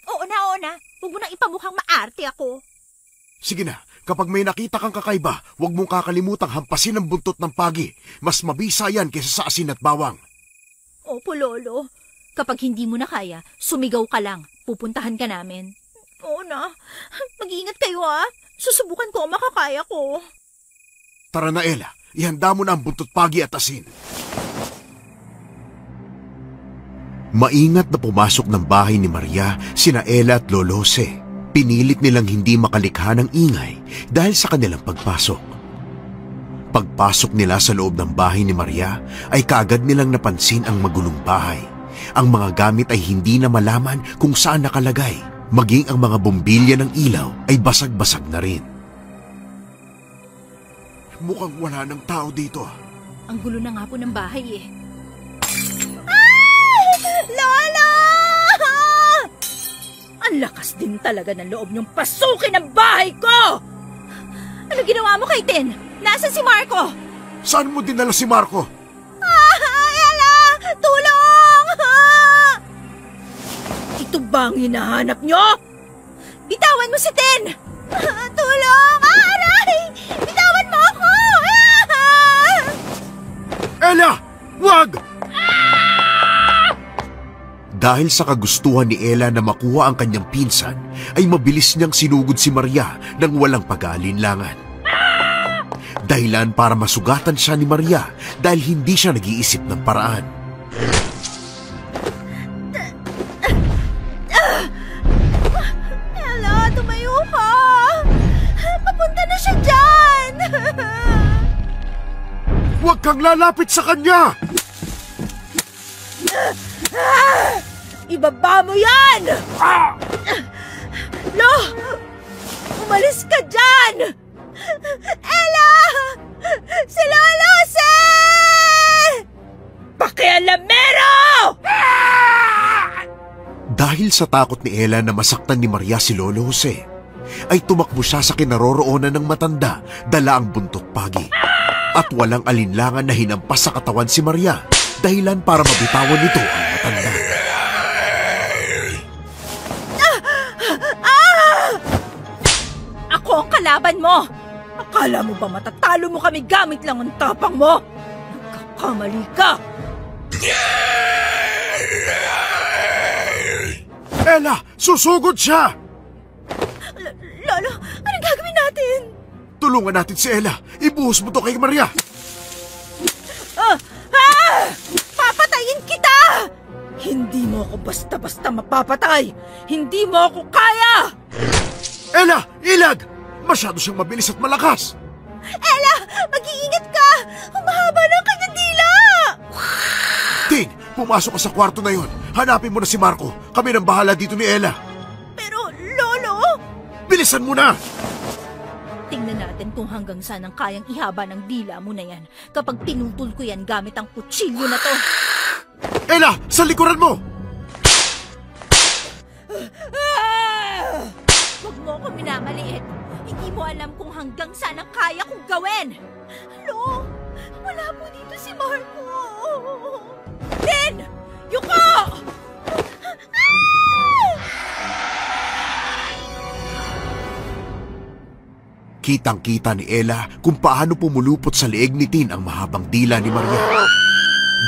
Oo na. Huwag mo nang ipamukhang maarte ako. Sige na, kapag may nakita kang kakaiba, huwag mong kakalimutang hampasin ang buntot ng pagi. Mas mabisa yan kaysa sa asin at bawang. Opo, Lolo. Kapag hindi mo na kaya, sumigaw ka lang. Pupuntahan ka namin. Oo na. Mag-iingat kayo ha. Susubukan ko ang makakaya ko. Tara na, Ella. Ihanda mo na ang buntot pagi at asin. Maingat na pumasok ng bahay ni Maria sina Ella at Lolo Jose. Pinilit nilang hindi makalikha ng ingay dahil sa kanilang pagpasok. Pagpasok nila sa loob ng bahay ni Maria ay kaagad nilang napansin ang magulong bahay. Ang mga gamit ay hindi na malaman kung saan nakalagay. Maging ang mga bombilya ng ilaw ay basag-basag na rin. Mukhang wala ng tao dito. Ang gulo na nga po ng bahay eh. Lolo! Ang lakas din talaga ng loob niyong pasukin ang bahay ko! Ano ginawa mo kay Tin? Nasaan si Marco? Saan mo dinala si Marco? Ella! Tulong! Ito ba ang hinahanap niyo? Bitawan mo si Tin! Tulong! Aray! Bitawan mo ako! Ella! Wag! Dahil sa kagustuhan ni Ella na makuha ang kanyang pinsan, ay mabilis niyang sinugod si Maria nang walang pag-aalinlangan. Dahilan para masugatan siya ni Maria dahil hindi siya nag-iisip ng paraan. Ella, tumayo ka! Papunta na siya dyan! Huwag kang lalapit sa kanya! Ibaba mo yan! Lo! Umalis ka dyan! Ella! Si Lolo Jose! Pakialamero! Dahil sa takot ni Ella na masaktan ni Maria si Lolo Jose, ay tumakbo siya sa kinaroroonan ng matanda, dala ang buntot pagi. At walang alinlangan na hinampas sa katawan si Maria, dahilan para mabitawan nito ang matanda. Ako ang kalaban mo! Akala mo ba matatalo mo kami gamit lang ang tapang mo? Nagkakamali ka! Ella! Susugod siya! Lolo, anong gagawin natin? Tulungan natin si Ella. Ibuhos mo to kay Maria. Papatayin kita! Hindi mo ako basta-basta mapapatay! Hindi mo ako kaya! Ella! Ilag! Masyado siyang mabilis at malakas. Ella, mag-iingat ka! Humahaba na ang kanyang dila! Tin, pumasok ka sa kwarto na yon. Hanapin mo na si Marco. Kami nang bahala dito ni Ella. Pero, Lolo! Bilisan mo na! Tingnan natin kung hanggang saan ang kayang ihaba ng dila mo na yan kapag pinutol ko yan gamit ang kutsilyo na to. Ella! Sa likuran mo! Huwag mo ako minamaliit. Hindi mo alam kung hanggang saan ang kaya kong gawin. Lo, wala po dito si Marco. Tin! Yuko! Kitang-kita ni Ella kung paano pumulupot sa leeg ni Tin ang mahabang dila ni Maria.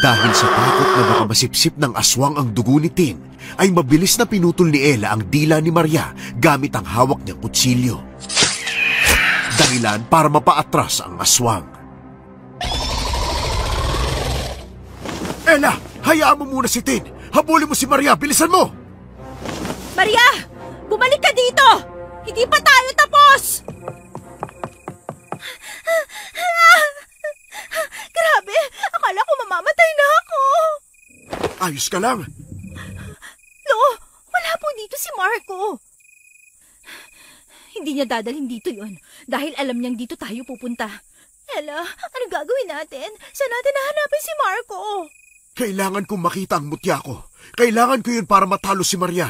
Dahil sa takot na baka masipsip ng aswang ang dugo ni Tin, ay mabilis na pinutol ni Ella ang dila ni Maria gamit ang hawak niyang kutsilyo. Dahilan para mapaatras ang aswang. Ella! Hayaan mo muna si Tin! Habulin mo si Maria! Bilisan mo! Maria! Bumalik ka dito! Hindi pa tayo tapos! Grabe! Akala ko mamamatay na ako! Ayos ka lang! Lo, wala Marco! Hindi niya dadalhin dito yon dahil alam niyang dito tayo pupunta. Ella, ano gagawin natin? Saan natin nahanapin si Marco? Kailangan kong makita ang mutya ko. Kailangan ko yun para matalo si Maria.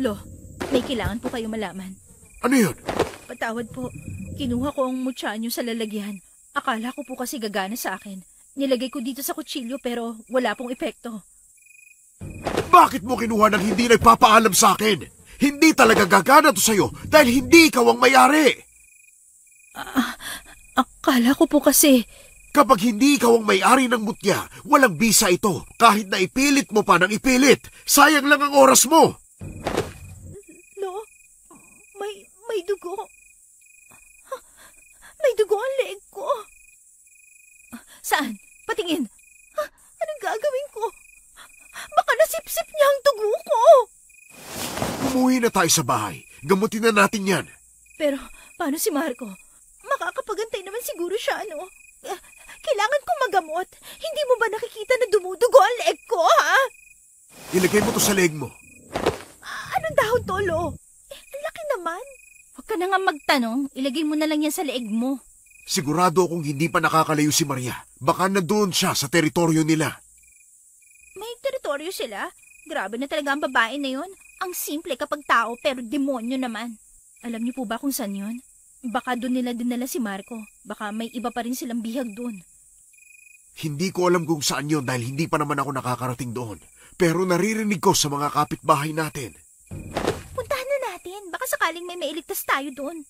Lo, may kailangan po kayo malaman. Ano yun? Patawad po. Kinuha ko ang mutya niyo sa lalagyan. Akala ko po kasi gagana sa akin. Nilagay ko dito sa kutsilyo pero wala pong epekto. Bakit mo kinuha ng hindi nagpapaalam sa akin? Hindi talaga gagana to sa'yo dahil hindi ikaw ang may-ari. Akala ko po kasi... Kapag hindi ikaw ang may-ari ng mutya, walang bisa ito. Kahit na ipilit mo pa ng ipilit, sayang lang ang oras mo. Lo, may dugo. May dugo ang leeg ko. Saan? Patingin. Anong gagawin ko? Baka nasipsip niya ang dugo ko. Umuwi na tayo sa bahay. Gamutin na natin yan. Pero, paano si Marco? Makakapagantay naman siguro siya, ano? Kailangan kong magamot. Hindi mo ba nakikita na dumudugo ang leeg ko, ha? Ilagay mo to sa leeg mo. Anong dahon to, Lo? Ang laki naman. Huwag ka na nga magtanong. Ilagay mo na lang yan sa leeg mo. Sigurado akong hindi pa nakakalayo si Maria. Baka nandoon siya sa teritoryo nila. May teritoryo sila? Grabe na talaga ang babae na yun. Ang simple kapag tao pero demonyo naman. Alam niyo po ba kung saan yun? Baka doon nila dinala si Marco. Baka may iba pa rin silang bihag doon. Hindi ko alam kung saan yun dahil hindi pa naman ako nakakarating doon. Pero naririnig ko sa mga kapitbahay natin. Puntahan na natin. Baka sakaling may mailigtas tayo doon.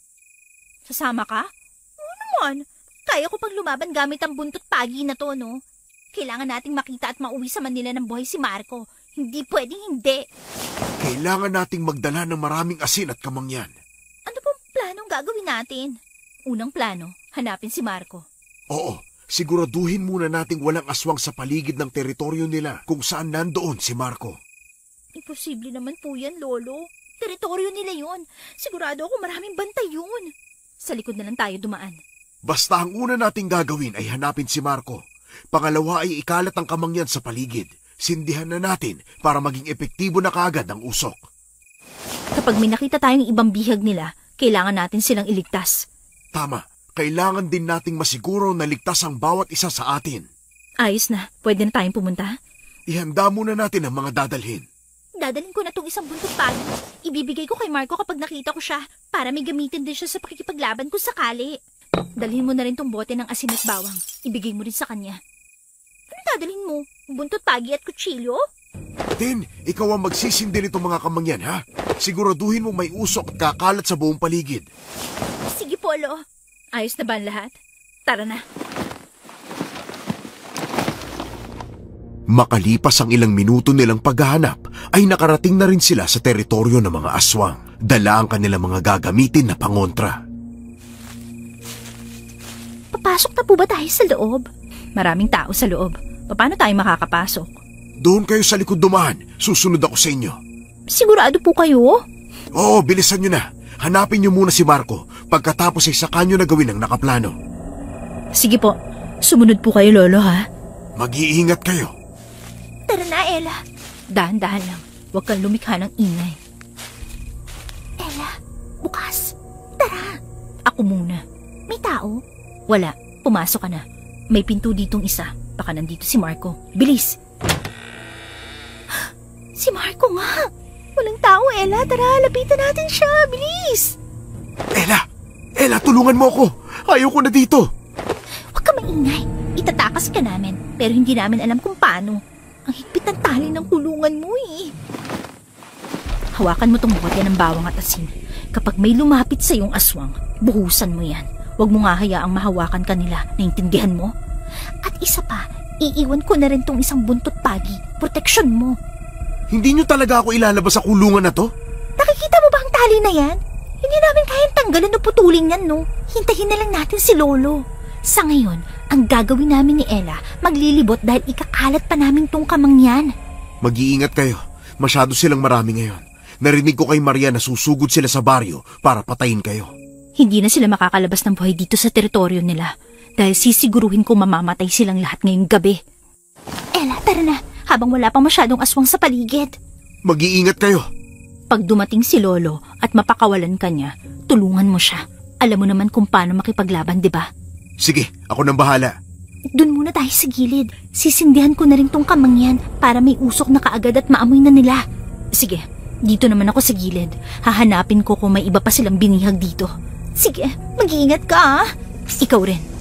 Sasama ka? Oo naman. Kaya ko pang lumaban gamit ang buntot pagi na to, no? Kailangan nating makita at mauwi sa Manila ng buhay si Marco. Hindi pwedeng hindi. Kailangan nating magdala ng maraming asin at kamangyan. Ano pong planong gagawin natin? Unang plano, hanapin si Marco. Oo, siguraduhin muna nating walang aswang sa paligid ng teritoryo nila kung saan nandoon si Marco. Imposible naman po yan, Lolo. Teritoryo nila yun. Sigurado ako maraming bantay yun. Sa likod na lang tayo dumaan. Basta ang una nating gagawin ay hanapin si Marco. Pangalawa ay ikalat ang kamangyan sa paligid. Sindihan na natin para maging epektibo na kaagad ang usok. Kapag may nakita tayong ibang bihag nila, kailangan natin silang iligtas. Tama. Kailangan din nating masiguro na ligtas ang bawat isa sa atin. Ayos na. Pwede na tayong pumunta? Ihanda muna natin ang mga dadalhin. Dadalhin ko na tong isang buntot pagi. Ibibigay ko kay Marco kapag nakita ko siya para may gamitin din siya sa pakikipaglaban kung sakali. Dalhin mo na rin tong bote ng asin at bawang. Ibigay mo rin sa kanya. Ano dadalhin mo? Buntot pagi at kutsilyo? Tin, ikaw ang magsisindi nitong mga kamangyan, ha? Siguraduhin mo may usok at kakalat sa buong paligid. Sige, Polo. Ayos na ba ang lahat? Tara na. Makalipas ang ilang minuto nilang paghahanap, ay nakarating na rin sila sa teritoryo ng mga aswang. Dala ang kanilang mga gagamitin na pangontra. Papasok na po ba tayo sa loob? Maraming tao sa loob. Paano tayo makakapasok? Doon kayo sa likod dumaan. Susunod ako sa inyo. Sigurado po kayo? Oo, bilisan nyo na. Hanapin nyo muna si Marco. Pagkatapos ay saka nyo na gawin ang nakaplano. Sige po. Sumunod po kayo, Lolo, ha? Mag-iingat kayo. Tara na, Ella. Dahan-dahan lang. Huwag kang lumikha ng ingay. Ella, bukas. Tara. Ako muna. May tao? Wala. Pumasok ka na. May pinto ditong isa. Baka nandito si Marco. Bilis! Si Marco nga. Walang tao, Ella. Tara, lapitan natin siya. Bilis! Ella, tulungan mo ako. Ayoko na dito. Huwag ka maingay. Itatakas ka namin. Pero hindi namin alam kung paano. Ang higpit ng tali ng kulungan mo eh. Hawakan mo tong bote ng bawang at asin. Kapag may lumapit sa iyong aswang, buhusan mo yan. Huwag mo nga hayaang mahawakan kanila. Naintindihan mo? At isa pa, iiwan ko na rin tong isang buntot pagi. Proteksyon mo. Hindi nyo talaga ako ilalabas sa kulungan na to? Nakikita mo ba ang tali na yan? Hindi namin kayang tanggalin o putulin yan, no? Hintayin na lang natin si Lolo. Sa ngayon, ang gagawin namin ni Ella, maglilibot dahil ikakalat pa namin tong kamangyan. Mag-iingat kayo. Masyado silang marami ngayon. Narinig ko kay Maria na susugod sila sa baryo para patayin kayo. Hindi na sila makakalabas ng buhay dito sa teritoryo nila dahil sisiguruhin ko mamamatay silang lahat ngayong gabi. Ella, tara na habang wala pang masyadong aswang sa paligid. Mag-iingat kayo. Pag dumating si Lolo at mapakawalan ka niya, tulungan mo siya. Alam mo naman kung paano makipaglaban, di ba? Sige, ako nang bahala. Doon muna tayo sa gilid. Sisindihan ko na rin tong kamangyan para may usok na kaagad at maamoy na nila. Sige, dito naman ako sa gilid. Hahanapin ko kung may iba pa silang binihag dito. Sige, mag-iingat ka ah. Ikaw rin.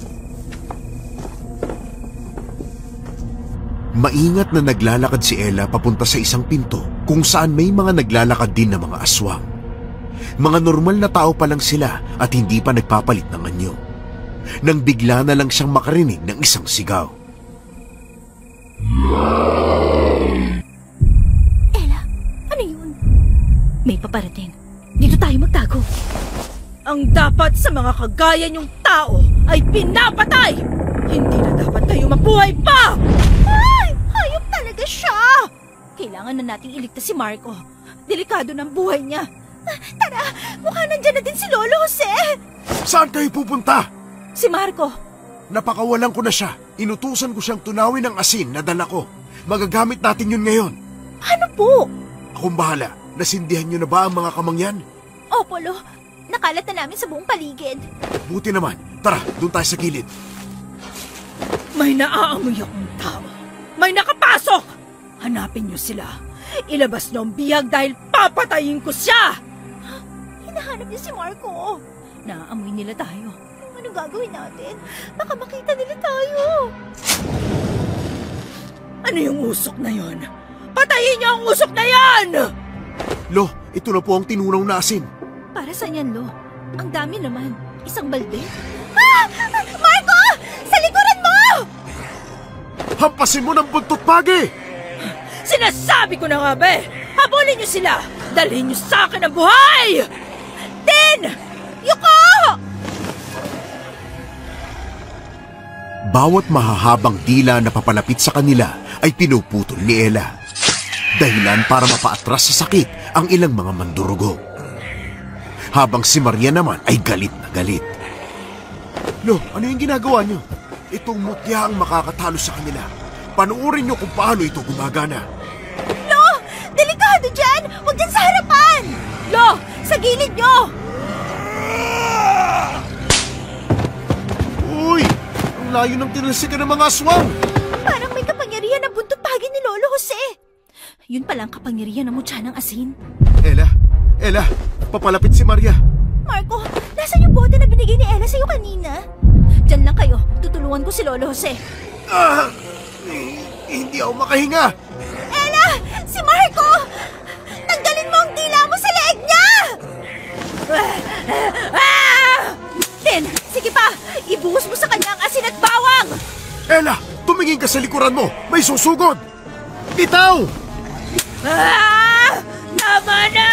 Maingat na naglalakad si Ella papunta sa isang pinto kung saan may mga naglalakad din na mga aswang. Mga normal na tao pa lang sila at hindi pa nagpapalit ng anyo. Nang bigla na lang siyang makarinig ng isang sigaw. Ella, ano yun? May paparating. Dito tayo magtago. Ang dapat sa mga kagaya niyong tao ay pinapatay! Hindi na dapat kayo mabuhay pa! Ay, hayop talaga siya! Kailangan na nating iligtas si Marco. Delikado ng buhay niya. Tara, mukha nandyan na din si Lolo Jose! Saan kayo pupunta? Si Marco. Napakawalan ko na siya. Inutusan ko siyang tunawin ng asin na dala ko. Magagamit natin yun ngayon. Ano po? Akong bahala. Nasindihan niyo na ba ang mga kamangyan? Opo, Lo. Nakalat na namin sa buong paligid. Buti naman. Tara, doon tayo sa gilid. May naaamoy akong tao. May nakapasok! Hanapin niyo sila. Ilabas niyo ang bihag dahil papatayin ko siya! Hinahanap niya si Marco. Naaamoy nila tayo. Ano gagawin natin? Baka makita nila tayo. Ano yung usok na yon? Patayin niyo ang usok na yan! Lo, ito na po ang tinunaw na asin. Para saan yan, Lo? Ang dami naman. Isang balde? Ah! Marco! Sa likuran mo! Hampasin mo ng buntot pagi! Sinasabi ko na nga, be! Habulin niyo sila! Dalhin niyo sa akin ang buhay! Tin! Yuko! Bawat mahahabang dila na papalapit sa kanila ay pinuputol ni Ella. Dahilan para mapaatras sa sakit ang ilang mga mandurugo. Habang si Maria naman ay galit na galit. Lo, ano yung ginagawa niyo? Itong mutya ang makakatalo sa kanila. Panuorin niyo kung paano ito gumagana. Lo! Delikado dyan! Huwag dyan sa harapan! Lo! Sa gilid niyo! Uy! Ang layo ng tinalsikan ng mga aswang! Parang may kapangyarihan ng buntot pagi ni Lolo Jose. Yun palang kapangyarihan ng mutya ng asin. Ella, papalapit si Maria. Marco, nasaan yung bote na binigay ni Ella sa'yo kanina? Diyan lang kayo. Tutulungan ko si Lolo Jose. Hindi ako makahinga. Ella! Si Marco! Tanggalin mo ang dila mo sa leeg niya! Tin! Sige pa! Ibuhos mo sa kanya ang asin at bawang! Ella, tumingin ka sa likuran mo. May susugod. Bitaw! Tama na!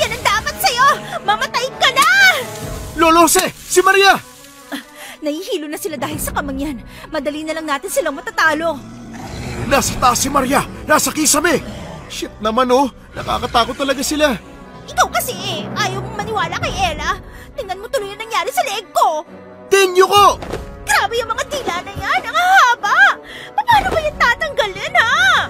Yan ang dapat sa'yo! Mamatay ka na! Lolose! Si Maria! Nahihilo na sila dahil sa kamangyan. Madali na lang natin silang matatalo. Nasa taas si Maria! Nasa kisame! Shit naman oh! Nakakatakot talaga sila. Ikaw kasi ayaw mong maniwala kay Ella. Tingnan mo tuloy ang nangyari sa leeg ko. Tenyo ko! Grabe yung mga dila na yan! Ang hahaba! Paano ba yan tatanggalin, ha?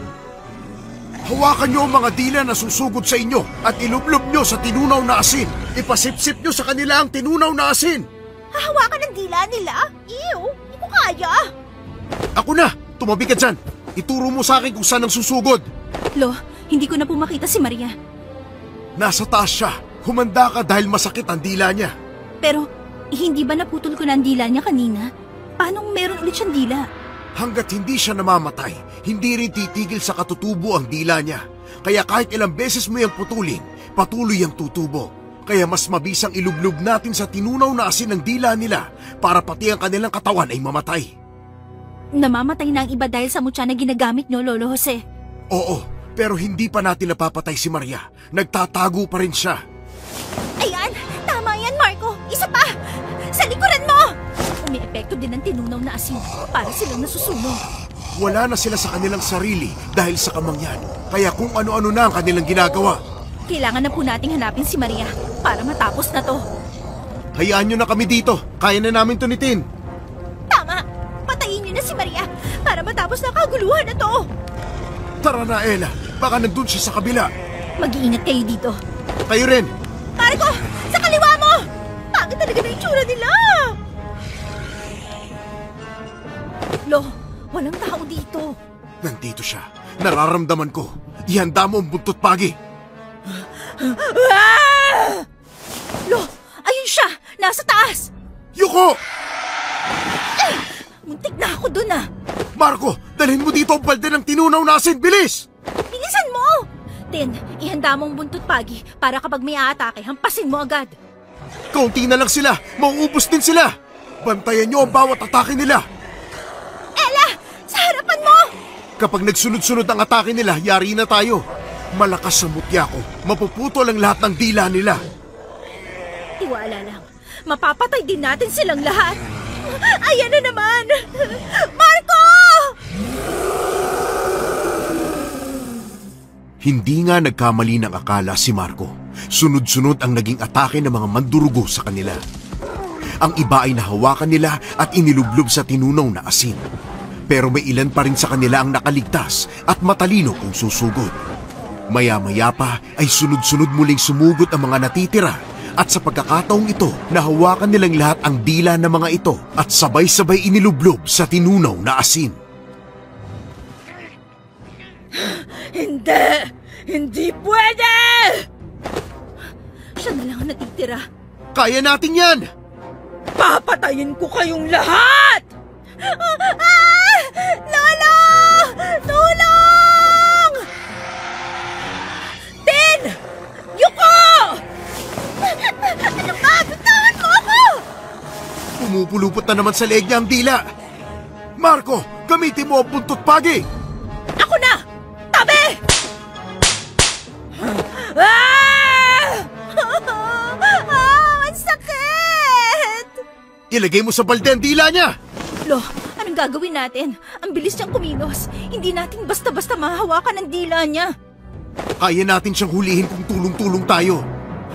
Hawakan niyo ang mga dila na susugod sa inyo at ilublob niyo sa tinunaw na asin. Ipasipsip niyo sa kanila ang tinunaw na asin. Hahawakan ng dila nila? Ew! Hindi ko kaya. Ako na! Tumabi ka dyan! Ituro mo sa akin kung saan ang susugod. Lo, hindi ko na po makita si Maria. Nasa taas siya. Humanda ka dahil masakit ang dila niya. Pero, hindi ba naputol ko na ang dila niya kanina? Paano meron ulit siyang dila? Hanggat hindi siya namamatay, hindi rin titigil sa katutubo ang dila niya. Kaya kahit ilang beses mo yung putulin, patuloy ang tutubo. Kaya mas mabisang ilublob natin sa tinunaw na asin ng dila nila para pati ang kanilang katawan ay mamatay. Namamatay na ang iba dahil sa mutya na ginagamit niyo, Lolo Jose. Oo, pero hindi pa natin napapatay si Maria. Nagtatago pa rin siya. Ayan! Tama yan, Marco! Isa pa! Sa likuran mo! Umi-epekto din ang tinunaw na asin para silang nasusunog. Wala na sila sa kanilang sarili dahil sa kamangyan. Kaya kung ano-ano na ang kanilang ginagawa. Kailangan na po nating hanapin si Maria para matapos na to. Hayaan nyo na kami dito. Kaya na namin tunitin. Tama! Patayin niyo na si Maria para matapos na kaguluhan na to! Tara na, Ella. Baka nandun siya sa kabila. Mag-iingat kayo dito. Kayo rin! Marco! Sa kaliwa mo! Pangit talaga na itsura nila! Lo, walang tao dito. Nandito siya. Nararamdaman ko. Ihanda mo ang buntot pagi. Lo, ayun siya! Nasa taas! Yuko! Muntik na ako dun ah! Marco, dalhin mo dito ang balde ng tinunaw na asin. Bilis! Bilisan mo! Tin, ihanda mong buntot pagi para kapag may aatake, hampasin mo agad. Kaunti na lang sila. Mauubos din sila. Bantayan niyo ang bawat atake nila. Ella! Sa harapan mo! Kapag nagsunod-sunod ang atake nila, yari na tayo. Malakas sa mutya ko. Mapuputol ang lahat ng dila nila. Tiwala lang. Mapapatay din natin silang lahat. Ayan na naman! Marco! Hindi nga nagkamali ng akala si Marco. Sunod-sunod ang naging atake ng mga mandurugo sa kanila. Ang iba ay nahawakan nila at inilublob sa tinunaw na asin. Pero may ilan pa rin sa kanila ang nakaligtas at matalino kung susugod. Maya-maya pa ay sunod-sunod muling sumugot ang mga natitira. At sa pagkakataong ito, nahawakan nilang lahat ang dila ng mga ito at sabay-sabay inilublob sa tinunaw na asin. Hindi! Hindi pwede! Siya na lang ang natitira. Kaya natin yan! Papatayin ko kayong lahat! Lolo! Tulong! Tin! Yuko! Ano ba? Bitawan mo ako! Pumupulupot na naman sa leeg niya ang dila. Marco, gamitin mo ang buntot pagi! Ako na! Tabi! Ang sakit! Ilagay mo sa balde ang dila niya! Lo, anong gagawin natin? Ang bilis niyang kumilos. Hindi natin basta-basta mahahawakan ang dila niya. Kaya natin siyang hulihin kung tulong-tulong tayo.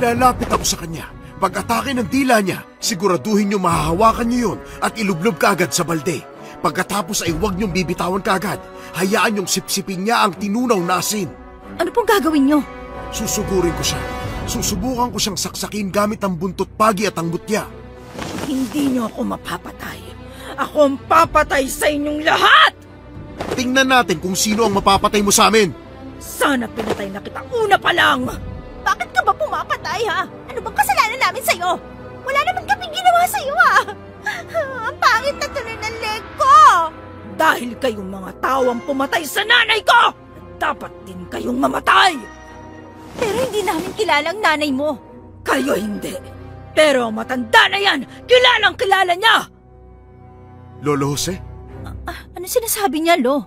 Lalapit ako sa kanya. Pag-atake ng dila niya, siguraduhin niyo mahahawakan niyo yun at ilublob kaagad sa balde. Pagkatapos ay huwag niyong bibitawan kaagad. Hayaan niyong sipsipin niya ang tinunaw na asin. Ano pong gagawin niyo? Susugurin ko siya. Susubukan ko siyang saksakin gamit ang buntot pagi at ang mutya. Hindi niyo ako mapapatay. Ako ang papatay sa inyong lahat! Tingnan natin kung sino ang mapapatay mo sa amin. Sana pinatay na kita una pa lang! Bakit ka ba pumapatay, ha? Ano bang kasalanan namin sa'yo? Wala naman kaming ginawa sa'yo, ha? Ang pangit na tuloy ng leg ko! Dahil kayong mga tawang pumatay sa nanay ko! Dapat din kayong mamatay! Pero hindi namin kilala ang nanay mo. Kayo hindi. Pero ang matanda na yan, kilalang kilala niya! Lolo Jose? Ano sinasabi niya, Lo?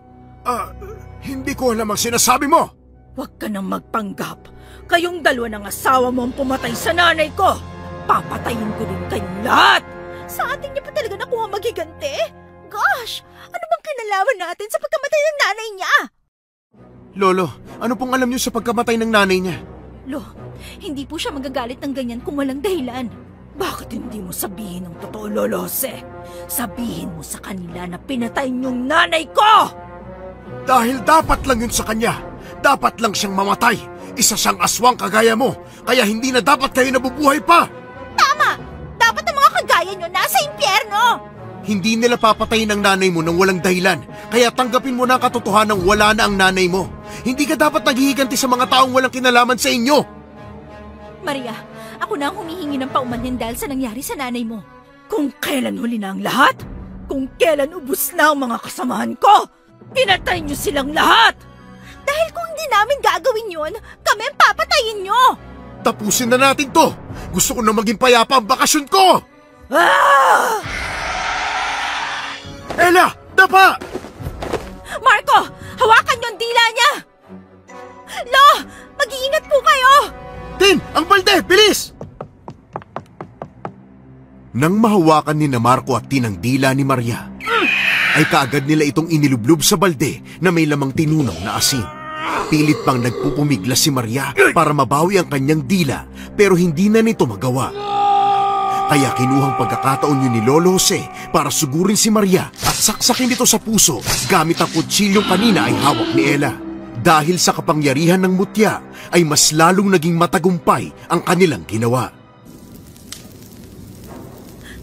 Hindi ko alam ang sinasabi mo. Huwag ka nang magpanggap. Kayong dalawa ng asawa mo ang pumatay sa nanay ko. Papatayin ko din kayong lahat. Sa atin niya pa talaga nakuha maghiganti? Gosh, ano bang kinalaman natin sa pagkamatay ng nanay niya? Lolo, ano pong alam niyo sa pagkamatay ng nanay niya? Lo, hindi po siya magagalit ng ganyan kung walang dahilan. Bakit hindi mo sabihin ang totoo, Lolo Jose? Sabihin mo sa kanila na pinatay niyong nanay ko! Dahil dapat lang yun sa kanya. Dapat lang siyang mamatay. Isa siyang aswang kagaya mo. Kaya hindi na dapat kayo nabubuhay pa. Tama! Dapat ang mga kagaya niyo nasa impyerno! Hindi nila papatayin ang nanay mo nang walang dahilan. Kaya tanggapin mo na ang katotohanang wala na ang nanay mo. Hindi ka dapat naghihiganti sa mga taong walang kinalaman sa inyo. Maria, ako na ang humihingi ng paumanhin dahil sa nangyari sa nanay mo. Kung kailan huli na ang lahat, kung kailan ubus na ang mga kasamahan ko, pinatay niyo silang lahat! Dahil kung hindi namin gagawin yun, kami ang papatayin niyo! Tapusin na natin to! Gusto ko na maging payapa ang bakasyon ko! Ah! Ella! Dapa! Marco! Hawakan niyo ang dila niya! Lo! Mag-iingat po kayo! Tin! Ang balde! Bilis! Nang mahawakan ni na Marco at Tin ang dila ni Maria, ay kaagad nila itong inilublob sa balde na may lamang tinunaw na asin. Pilit pang nagpupumiglas si Maria para mabawi ang kanyang dila pero hindi na nito magawa. Kaya kinuhang pagkakataon yun ni Lolo Jose para sugurin si Maria at saksakin ito sa puso gamit ang kutsilyong kanina ay hawak ni Ella. Dahil sa kapangyarihan ng mutya, ay mas lalong naging matagumpay ang kanilang ginawa.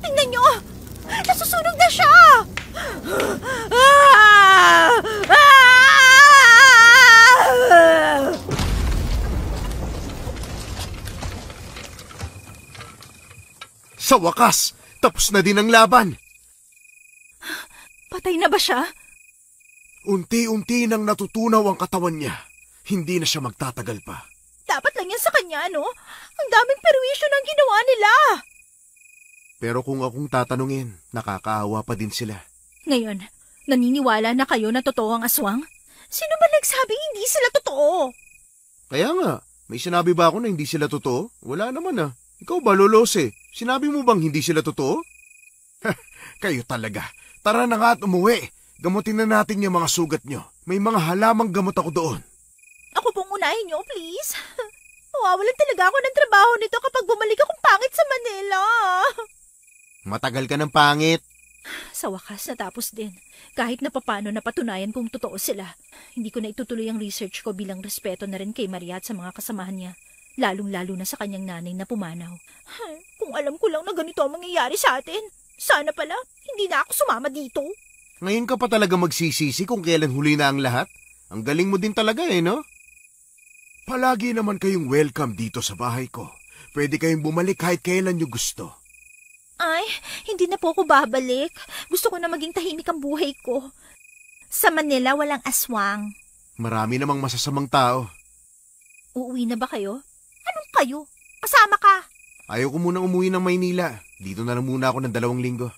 Tingnan nyo! Nasusunog na siya! Ah! Ah! Sa wakas, tapos na din ang laban. Patay na ba siya? Unti-unti nang natutunaw ang katawan niya. Hindi na siya magtatagal pa. Dapat lang yan sa kanya, no? Ang daming perwisyo ng ginawa nila. Pero kung akong tatanungin, nakakaawa pa din sila. Ngayon, naniniwala na kayo na totoo ang aswang? Sino ba nagsabing hindi sila totoo? Kaya nga, may sinabi ba ako na hindi sila totoo? Wala naman ah. Ikaw ba, Lolose? Sinabi mo bang hindi sila totoo? Kayo talaga. Tara na nga at umuwi. Gamutin na natin yung mga sugat nyo. May mga halamang gamot ako doon. Ako pong unahin niyo, please. Mawawalan talaga ako ng trabaho nito kapag bumalik akong pangit sa Manila. Matagal ka ng pangit. Sa wakas, natapos din. Kahit na papano napatunayan kung totoo sila. Hindi ko na itutuloy ang research ko bilang respeto na rin kay Maria at sa mga kasamahan niya. Lalong-lalo na sa kanyang nanay na pumanaw. Kung alam ko lang na ganito ang mangyayari sa atin, sana pala hindi na ako sumama dito. Ngayon ka pa talaga magsisisi kung kailan huli na ang lahat? Ang galing mo din talaga no? Palagi naman kayong welcome dito sa bahay ko. Pwede kayong bumalik kahit kailan nyo gusto. Ay, hindi na po ako babalik. Gusto ko na maging tahimik ang buhay ko. Sa Manila, walang aswang. Marami namang masasamang tao. Uuwi na ba kayo? Anong kayo? Kasama ka. Ayaw ko munang umuwi ng Maynila. Dito na lang muna ako ng 2 linggo.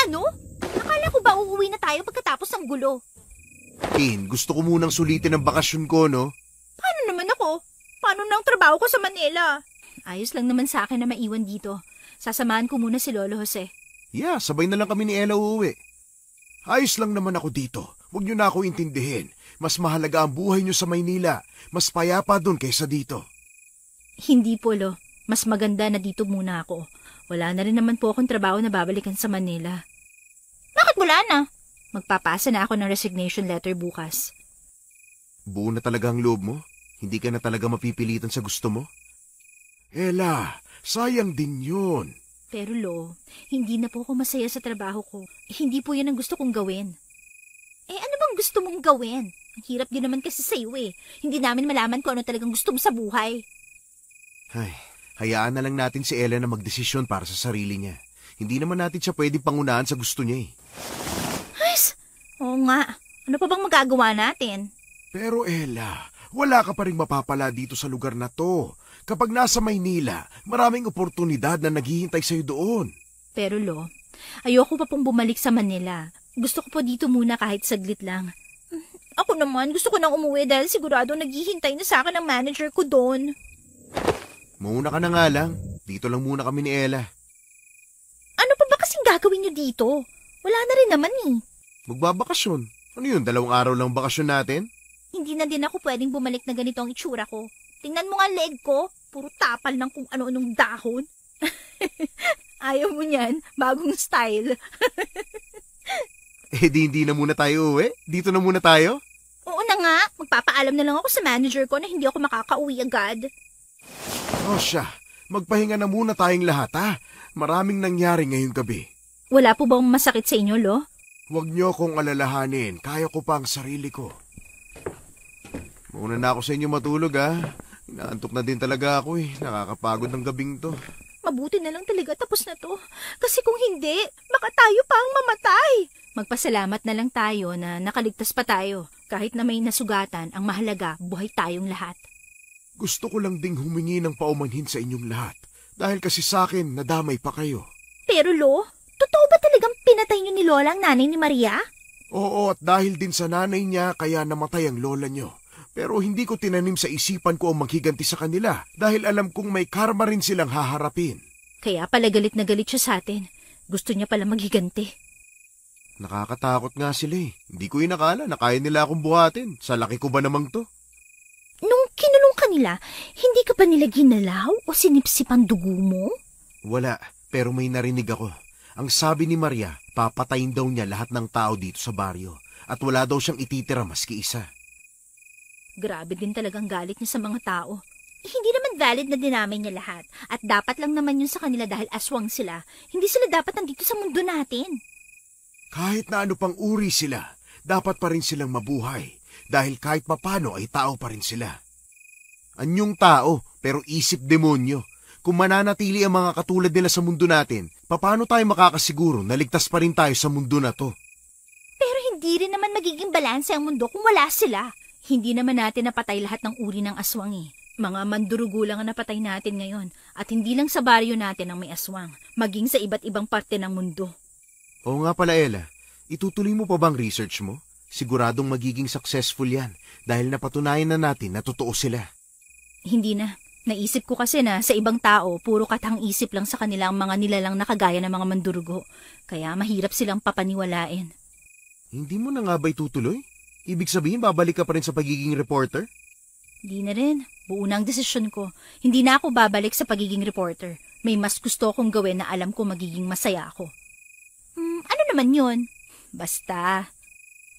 Ano? Akala ko ba uuwi na tayo pagkatapos ng gulo? Tin, gusto ko munang sulitin ang bakasyon ko, no? Paano naman ako? Paano na ang trabaho ko sa Manila? Ayos lang naman sa akin na maiwan dito. Sasamahan ko muna si Lolo Jose. Yeah, sabay na lang kami ni Ella uuwi. Ayos lang naman ako dito. Huwag nyo na ako intindihin. Mas mahalaga ang buhay nyo sa Maynila. Mas payapa dun kaysa dito. Hindi po, Lo. Mas maganda na dito muna ako. Wala na rin naman po akong trabaho na babalikan sa Manila. Bakit wala na? Magpapasa na ako ng resignation letter bukas. Buo na talaga ang loob mo? Hindi ka na talaga mapipilitan sa gusto mo? Ella, sayang din yun. Pero Lo, hindi na po ako masaya sa trabaho ko. Hindi po yan ang gusto kong gawin. Ano bang gusto mong gawin? Ang hirap din naman kasi sa'yo eh. Hindi namin malaman kung ano talagang gusto mo sa buhay. Ay, hayaan na lang natin si Ella na magdesisyon para sa sarili niya. Hindi naman natin siya pwedeng pangunahan sa gusto niya eh. Oo nga. Ano pa bang magagawa natin? Pero Ella, wala ka pa rin mapapala dito sa lugar na to. Kapag nasa Maynila, maraming oportunidad na naghihintay sa'yo doon. Pero Lo, ayoko pa pong bumalik sa Manila. Gusto ko po dito muna kahit saglit lang. Ako naman, gusto ko nang umuwi dahil sigurado naghihintay na sa akin ang manager ko doon. Muna ka na nga lang. Dito lang muna kami ni Ella. Ano pa ba kasing gagawin niyo dito? Wala na rin naman eh. Magbabakasyon. Ano yun, 2 araw lang bakasyon natin? Hindi na din ako pwedeng bumalik na ganito ang itsura ko. Tingnan mo nga leg ko. Puro tapal ng kung ano-anong dahon. Ayaw mo niyan. Bagong style. Hindi na muna tayo uwi. Dito na muna tayo. Oo na nga. Magpapaalam na lang ako sa manager ko na hindi ako makakauwi agad. O siya, magpahinga na muna tayong lahat ha. Maraming nangyari ngayong gabi. Wala po bang masakit sa inyo, Lo? Huwag niyo akong alalahanin. Kaya ko pa ang sarili ko. Muna na ako sa inyo matulog ha. Inaantok na din talaga ako eh. Nakakapagod ng gabing to. Mabuti na lang talaga tapos na to. Kasi kung hindi, baka tayo pa ang mamatay. Magpasalamat na lang tayo na nakaligtas pa tayo. Kahit na may nasugatan, ang mahalaga, buhay tayong lahat. Gusto ko lang ding humingi ng paumanhin sa inyong lahat. Dahil kasi sa akin, nadamay pa kayo. Pero Lo, totoo ba talagang pinatay niyo ni Lola ang nanay ni Maria? Oo, at dahil din sa nanay niya, kaya namatay ang lola niyo. Pero hindi ko tinanim sa isipan ko ang maghiganti sa kanila dahil alam kong may karma rin silang haharapin. Kaya pala galit na galit siya sa atin. Gusto niya pala maghiganti. Nakakatakot nga sila eh. Hindi ko inakala na kaya nila akong buhatin. Sa laki ko ba namang to? Nung kinulong ka nila, hindi ka ba nila ginalaw o sinipsip ang dugo mo? Wala, pero may narinig ako. Ang sabi ni Maria, papatayin daw niya lahat ng tao dito sa baryo at wala daw siyang ititira maski isa. Grabe din talagang galit niya sa mga tao. Hindi naman valid na dinamay niya lahat. At dapat lang naman yun sa kanila dahil aswang sila. Hindi sila dapat nandito sa mundo natin. Kahit na ano pang uri sila, dapat pa rin silang mabuhay. Dahil kahit papano ay tao pa rin sila. Anyong tao, pero isip demonyo. Kung mananatili ang mga katulad nila sa mundo natin, paano tayo makakasiguro na ligtas pa rin tayo sa mundo na to? Pero hindi rin naman magiging balanse ang mundo kung wala sila. Hindi naman natin napatay lahat ng uri ng aswang eh. Mga mandurugo lang ang napatay natin ngayon. At hindi lang sa baryo natin ang may aswang, maging sa iba't ibang parte ng mundo. Oo nga pala, Ella. Itutuloy mo pa bang research mo? Siguradong magiging successful yan dahil napatunayan na natin na totoo sila. Hindi na. Naisip ko kasi na sa ibang tao, puro katang isip lang sa kanila ang mga nilalang nakagaya ng mga mandurugo. Kaya mahirap silang papaniwalain. Hindi mo na nga ba itutuloy? Ibig sabihin, babalik ka pa rin sa pagiging reporter? Di na rin. Buo na ang desisyon ko. Hindi na ako babalik sa pagiging reporter. May mas gusto akong gawin na alam ko magiging masaya ako. Ano naman yun? Basta.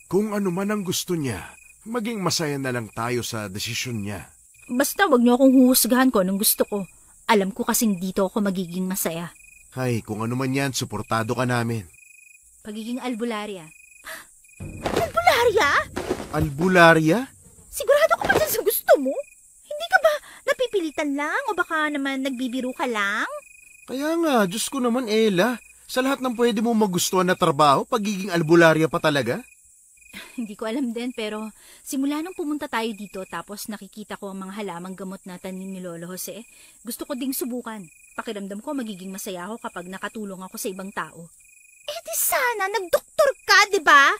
Kung ano man ang gusto niya, maging masaya na lang tayo sa desisyon niya. Basta wag niyo akong huhusgahan ko anong gusto ko. Alam ko kasing dito ako magiging masaya. Hay, kung ano man yan, suportado ka namin. Pagiging albularya. Albularya? Albularya? Sigurado ka ba dyan sa gusto mo? Hindi ka ba napipilitan lang o baka naman nagbibiro ka lang? Kaya nga, Diyos ko naman, Ella. Sa lahat ng pwede mo magustuhan na trabaho, pagiging albularya pa talaga? Hindi ko alam din pero simula nung pumunta tayo dito tapos nakikita ko ang mga halamang gamot na tanim ni Lolo Jose, gusto ko ding subukan. Pakiramdam ko magiging masaya ako kapag nakatulong ako sa ibang tao. Eh di sana, nagdoktor ka, di ba?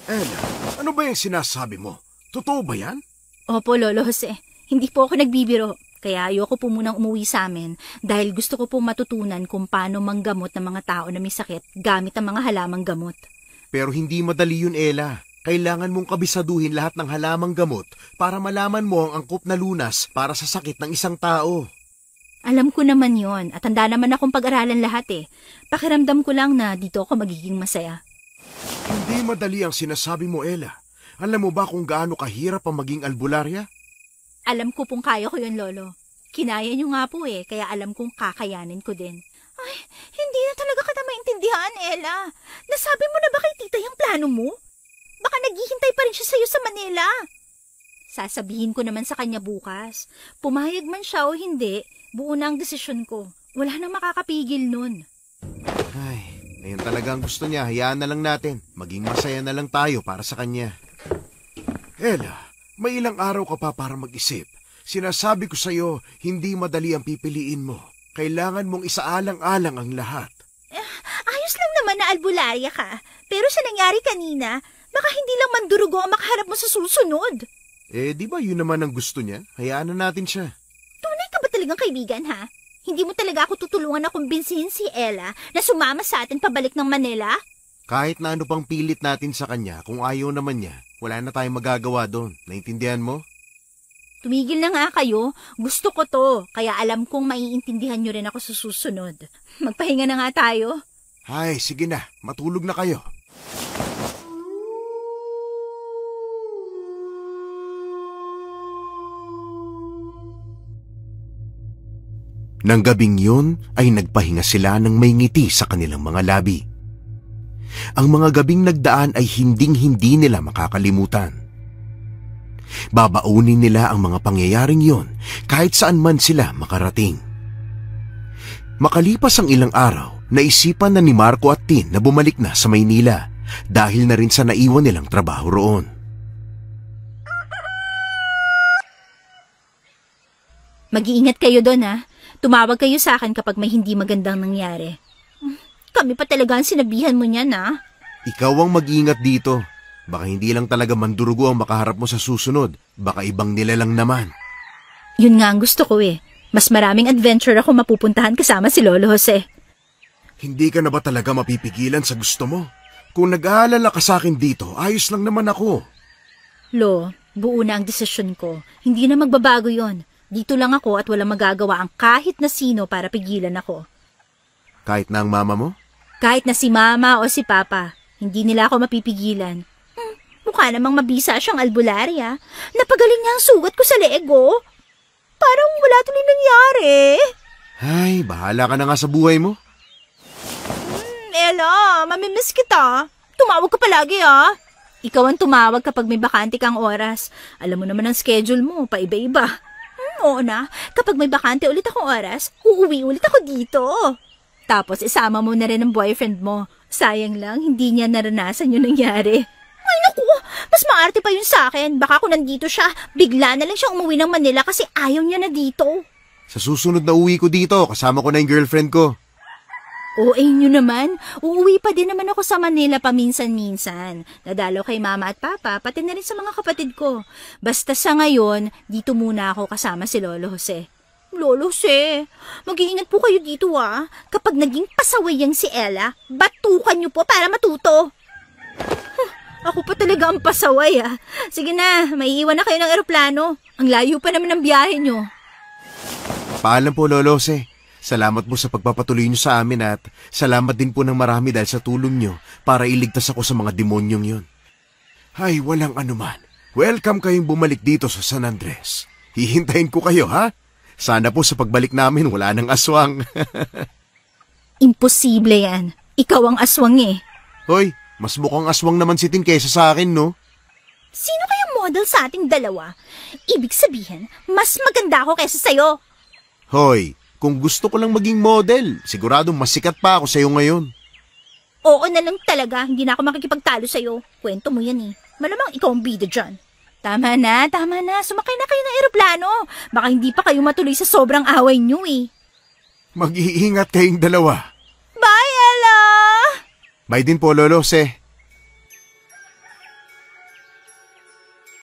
Ella, ano ba yung sinasabi mo? Totoo ba yan? Opo, Lolo Jose. Hindi po ako nagbibiro. Kaya ayoko po munang umuwi sa amin dahil gusto ko po matutunan kung paano manggamot ng mga tao na may sakit gamit ang mga halamang gamot. Pero hindi madali yun, Ella. Kailangan mong kabisaduhin lahat ng halamang gamot para malaman mo ang angkop na lunas para sa sakit ng isang tao. Alam ko naman yon at handa naman akong pag-aralan lahat eh. Pakiramdam ko lang na dito ako magiging masaya. Hindi madali ang sinasabi mo, Ella. Alam mo ba kung gaano kahirap ang maging albularya? Alam ko pong kaya ko yun, Lolo. Kinaya niyo nga po eh, kaya alam kong kakayanin ko din. Ay, hindi na talaga kita maintindihan, Ella. Nasabi mo na ba kay tita yung plano mo? Baka naghihintay pa rin siya sa'yo sa Manila. Sasabihin ko naman sa kanya bukas. Pumayag man siya o hindi, buo na ang desisyon ko. Wala nang makakapigil nun. Ay, ngayon talaga ang gusto niya. Hayaan na lang natin. Maging masaya na lang tayo para sa kanya. Ella, may ilang araw ka pa para mag-isip. Sinasabi ko sa'yo, hindi madali ang pipiliin mo. Kailangan mong isaalang-alang ang lahat. Ayos lang naman na albularya ka. Pero sa nangyari kanina, baka hindi lang mandurugo ang makaharap mo sa susunod. Eh, di ba yun naman ang gusto niya? Hayaan na natin siya. Tunay ka ba talagang kaibigan, ha? Hindi mo talaga ako tutulungan na kumbinsihin si Ella na sumama sa atin pabalik ng Manila? Kahit na ano pang pilit natin sa kanya, kung ayaw naman niya, wala na tayong magagawa doon. Naintindihan mo? Tumigil na nga kayo. Gusto ko to. Kaya alam kong maiintindihan nyo rin ako sa susunod. Magpahinga na nga tayo. Ay, sige na. Matulog na kayo. Nang gabing yun ay nagpahinga sila ng may ngiti sa kanilang mga labi. Ang mga gabing nagdaan ay hinding-hindi nila makakalimutan. Babaunin nila ang mga pangyayaring yon kahit saan man sila makarating. Makalipas ang ilang araw, naisipan na ni Marco at Tin na bumalik na sa Maynila dahil na rin sa naiwan nilang trabaho roon. Mag-iingat kayo doon ha. Tumawag kayo sa akin kapag may hindi magandang nangyari. Kami pa talaga ang sinabihan mo niyan, ha? Ikaw ang mag-ingat dito. Baka hindi lang talaga mandurugo ang makaharap mo sa susunod. Baka ibang nilalang naman. Yun nga ang gusto ko eh. Mas maraming adventure ako mapupuntahan kasama si Lolo Jose. Hindi ka na ba talaga mapipigilan sa gusto mo? Kung nag-aalala ka sa akin dito, ayos lang naman ako. Lo, buo na ang desisyon ko. Hindi na magbabago yon. Dito lang ako at walang magagawa ang kahit na sino para pigilan ako. Kahit na ang mama mo? Kahit na si mama o si papa, hindi nila ako mapipigilan. Mukhang mukha namang mabisa siyang albularya. Napagaling niya ang sugat ko sa leeg, oh. Parang wala tuloy nangyari. Ay, bahala ka na nga sa buhay mo. Ella, mamimiss kita. Tumawag ka palagi, ah. Ikaw ang tumawag kapag may bakante kang oras. Alam mo naman ang schedule mo, paiba-iba. Oo na, kapag may bakante ulit akong oras, uuwi ulit ako dito. Tapos isama mo na rin ang boyfriend mo. Sayang lang, hindi niya naranasan yung nangyari. Ay naku, mas maarte pa yun sa akin. Baka kung nandito siya, bigla na lang siyang umuwi ng Manila kasi ayaw niya na dito. Sa susunod na uwi ko dito, kasama ko na yung girlfriend ko. OA nyo naman, uuwi pa din naman ako sa Manila paminsan-minsan. Nadalo kay mama at papa, pati na rin sa mga kapatid ko. Basta sa ngayon, dito muna ako kasama si Lolo Jose. Lolo Jose, mag-iingat po kayo dito ah. Kapag naging pasaway yang si Ella, batukan nyo po para matuto. Ako pa talaga ang pasaway ah. Sige na, maiiwan na kayo ng eroplano. Ang layo pa naman ng biyahe nyo. Paalam po, Lolo Jose. Salamat po sa pagpapatuloy nyo sa amin at salamat din po ng marami dahil sa tulong nyo para iligtas ako sa mga demonyong yon. Ay, walang anuman. Welcome kayong bumalik dito sa San Andres. Hihintayin ko kayo, ha? Sana po sa pagbalik namin wala nang aswang. Imposible yan. Ikaw ang aswang eh. Hoy, mas mukhang aswang naman si Tin kaysa sa akin, no? Sino kayang model sa ating dalawa? Ibig sabihin, mas maganda ako kaysa sa'yo. Hoy, kung gusto ko lang maging model, siguradong mas sikat pa ako sa'yo ngayon. Oo na lang talaga, hindi na ako makikipagtalo sa'yo. Kwento mo yan eh. Malamang ikaw ang bida dyan. Tama na. Sumakay na kayo ng eroplano. Baka hindi pa kayo matuloy sa sobrang away nyo eh. Mag-iingat kayong dalawa. Bye, Ella! Bye din po, Lolo Jose.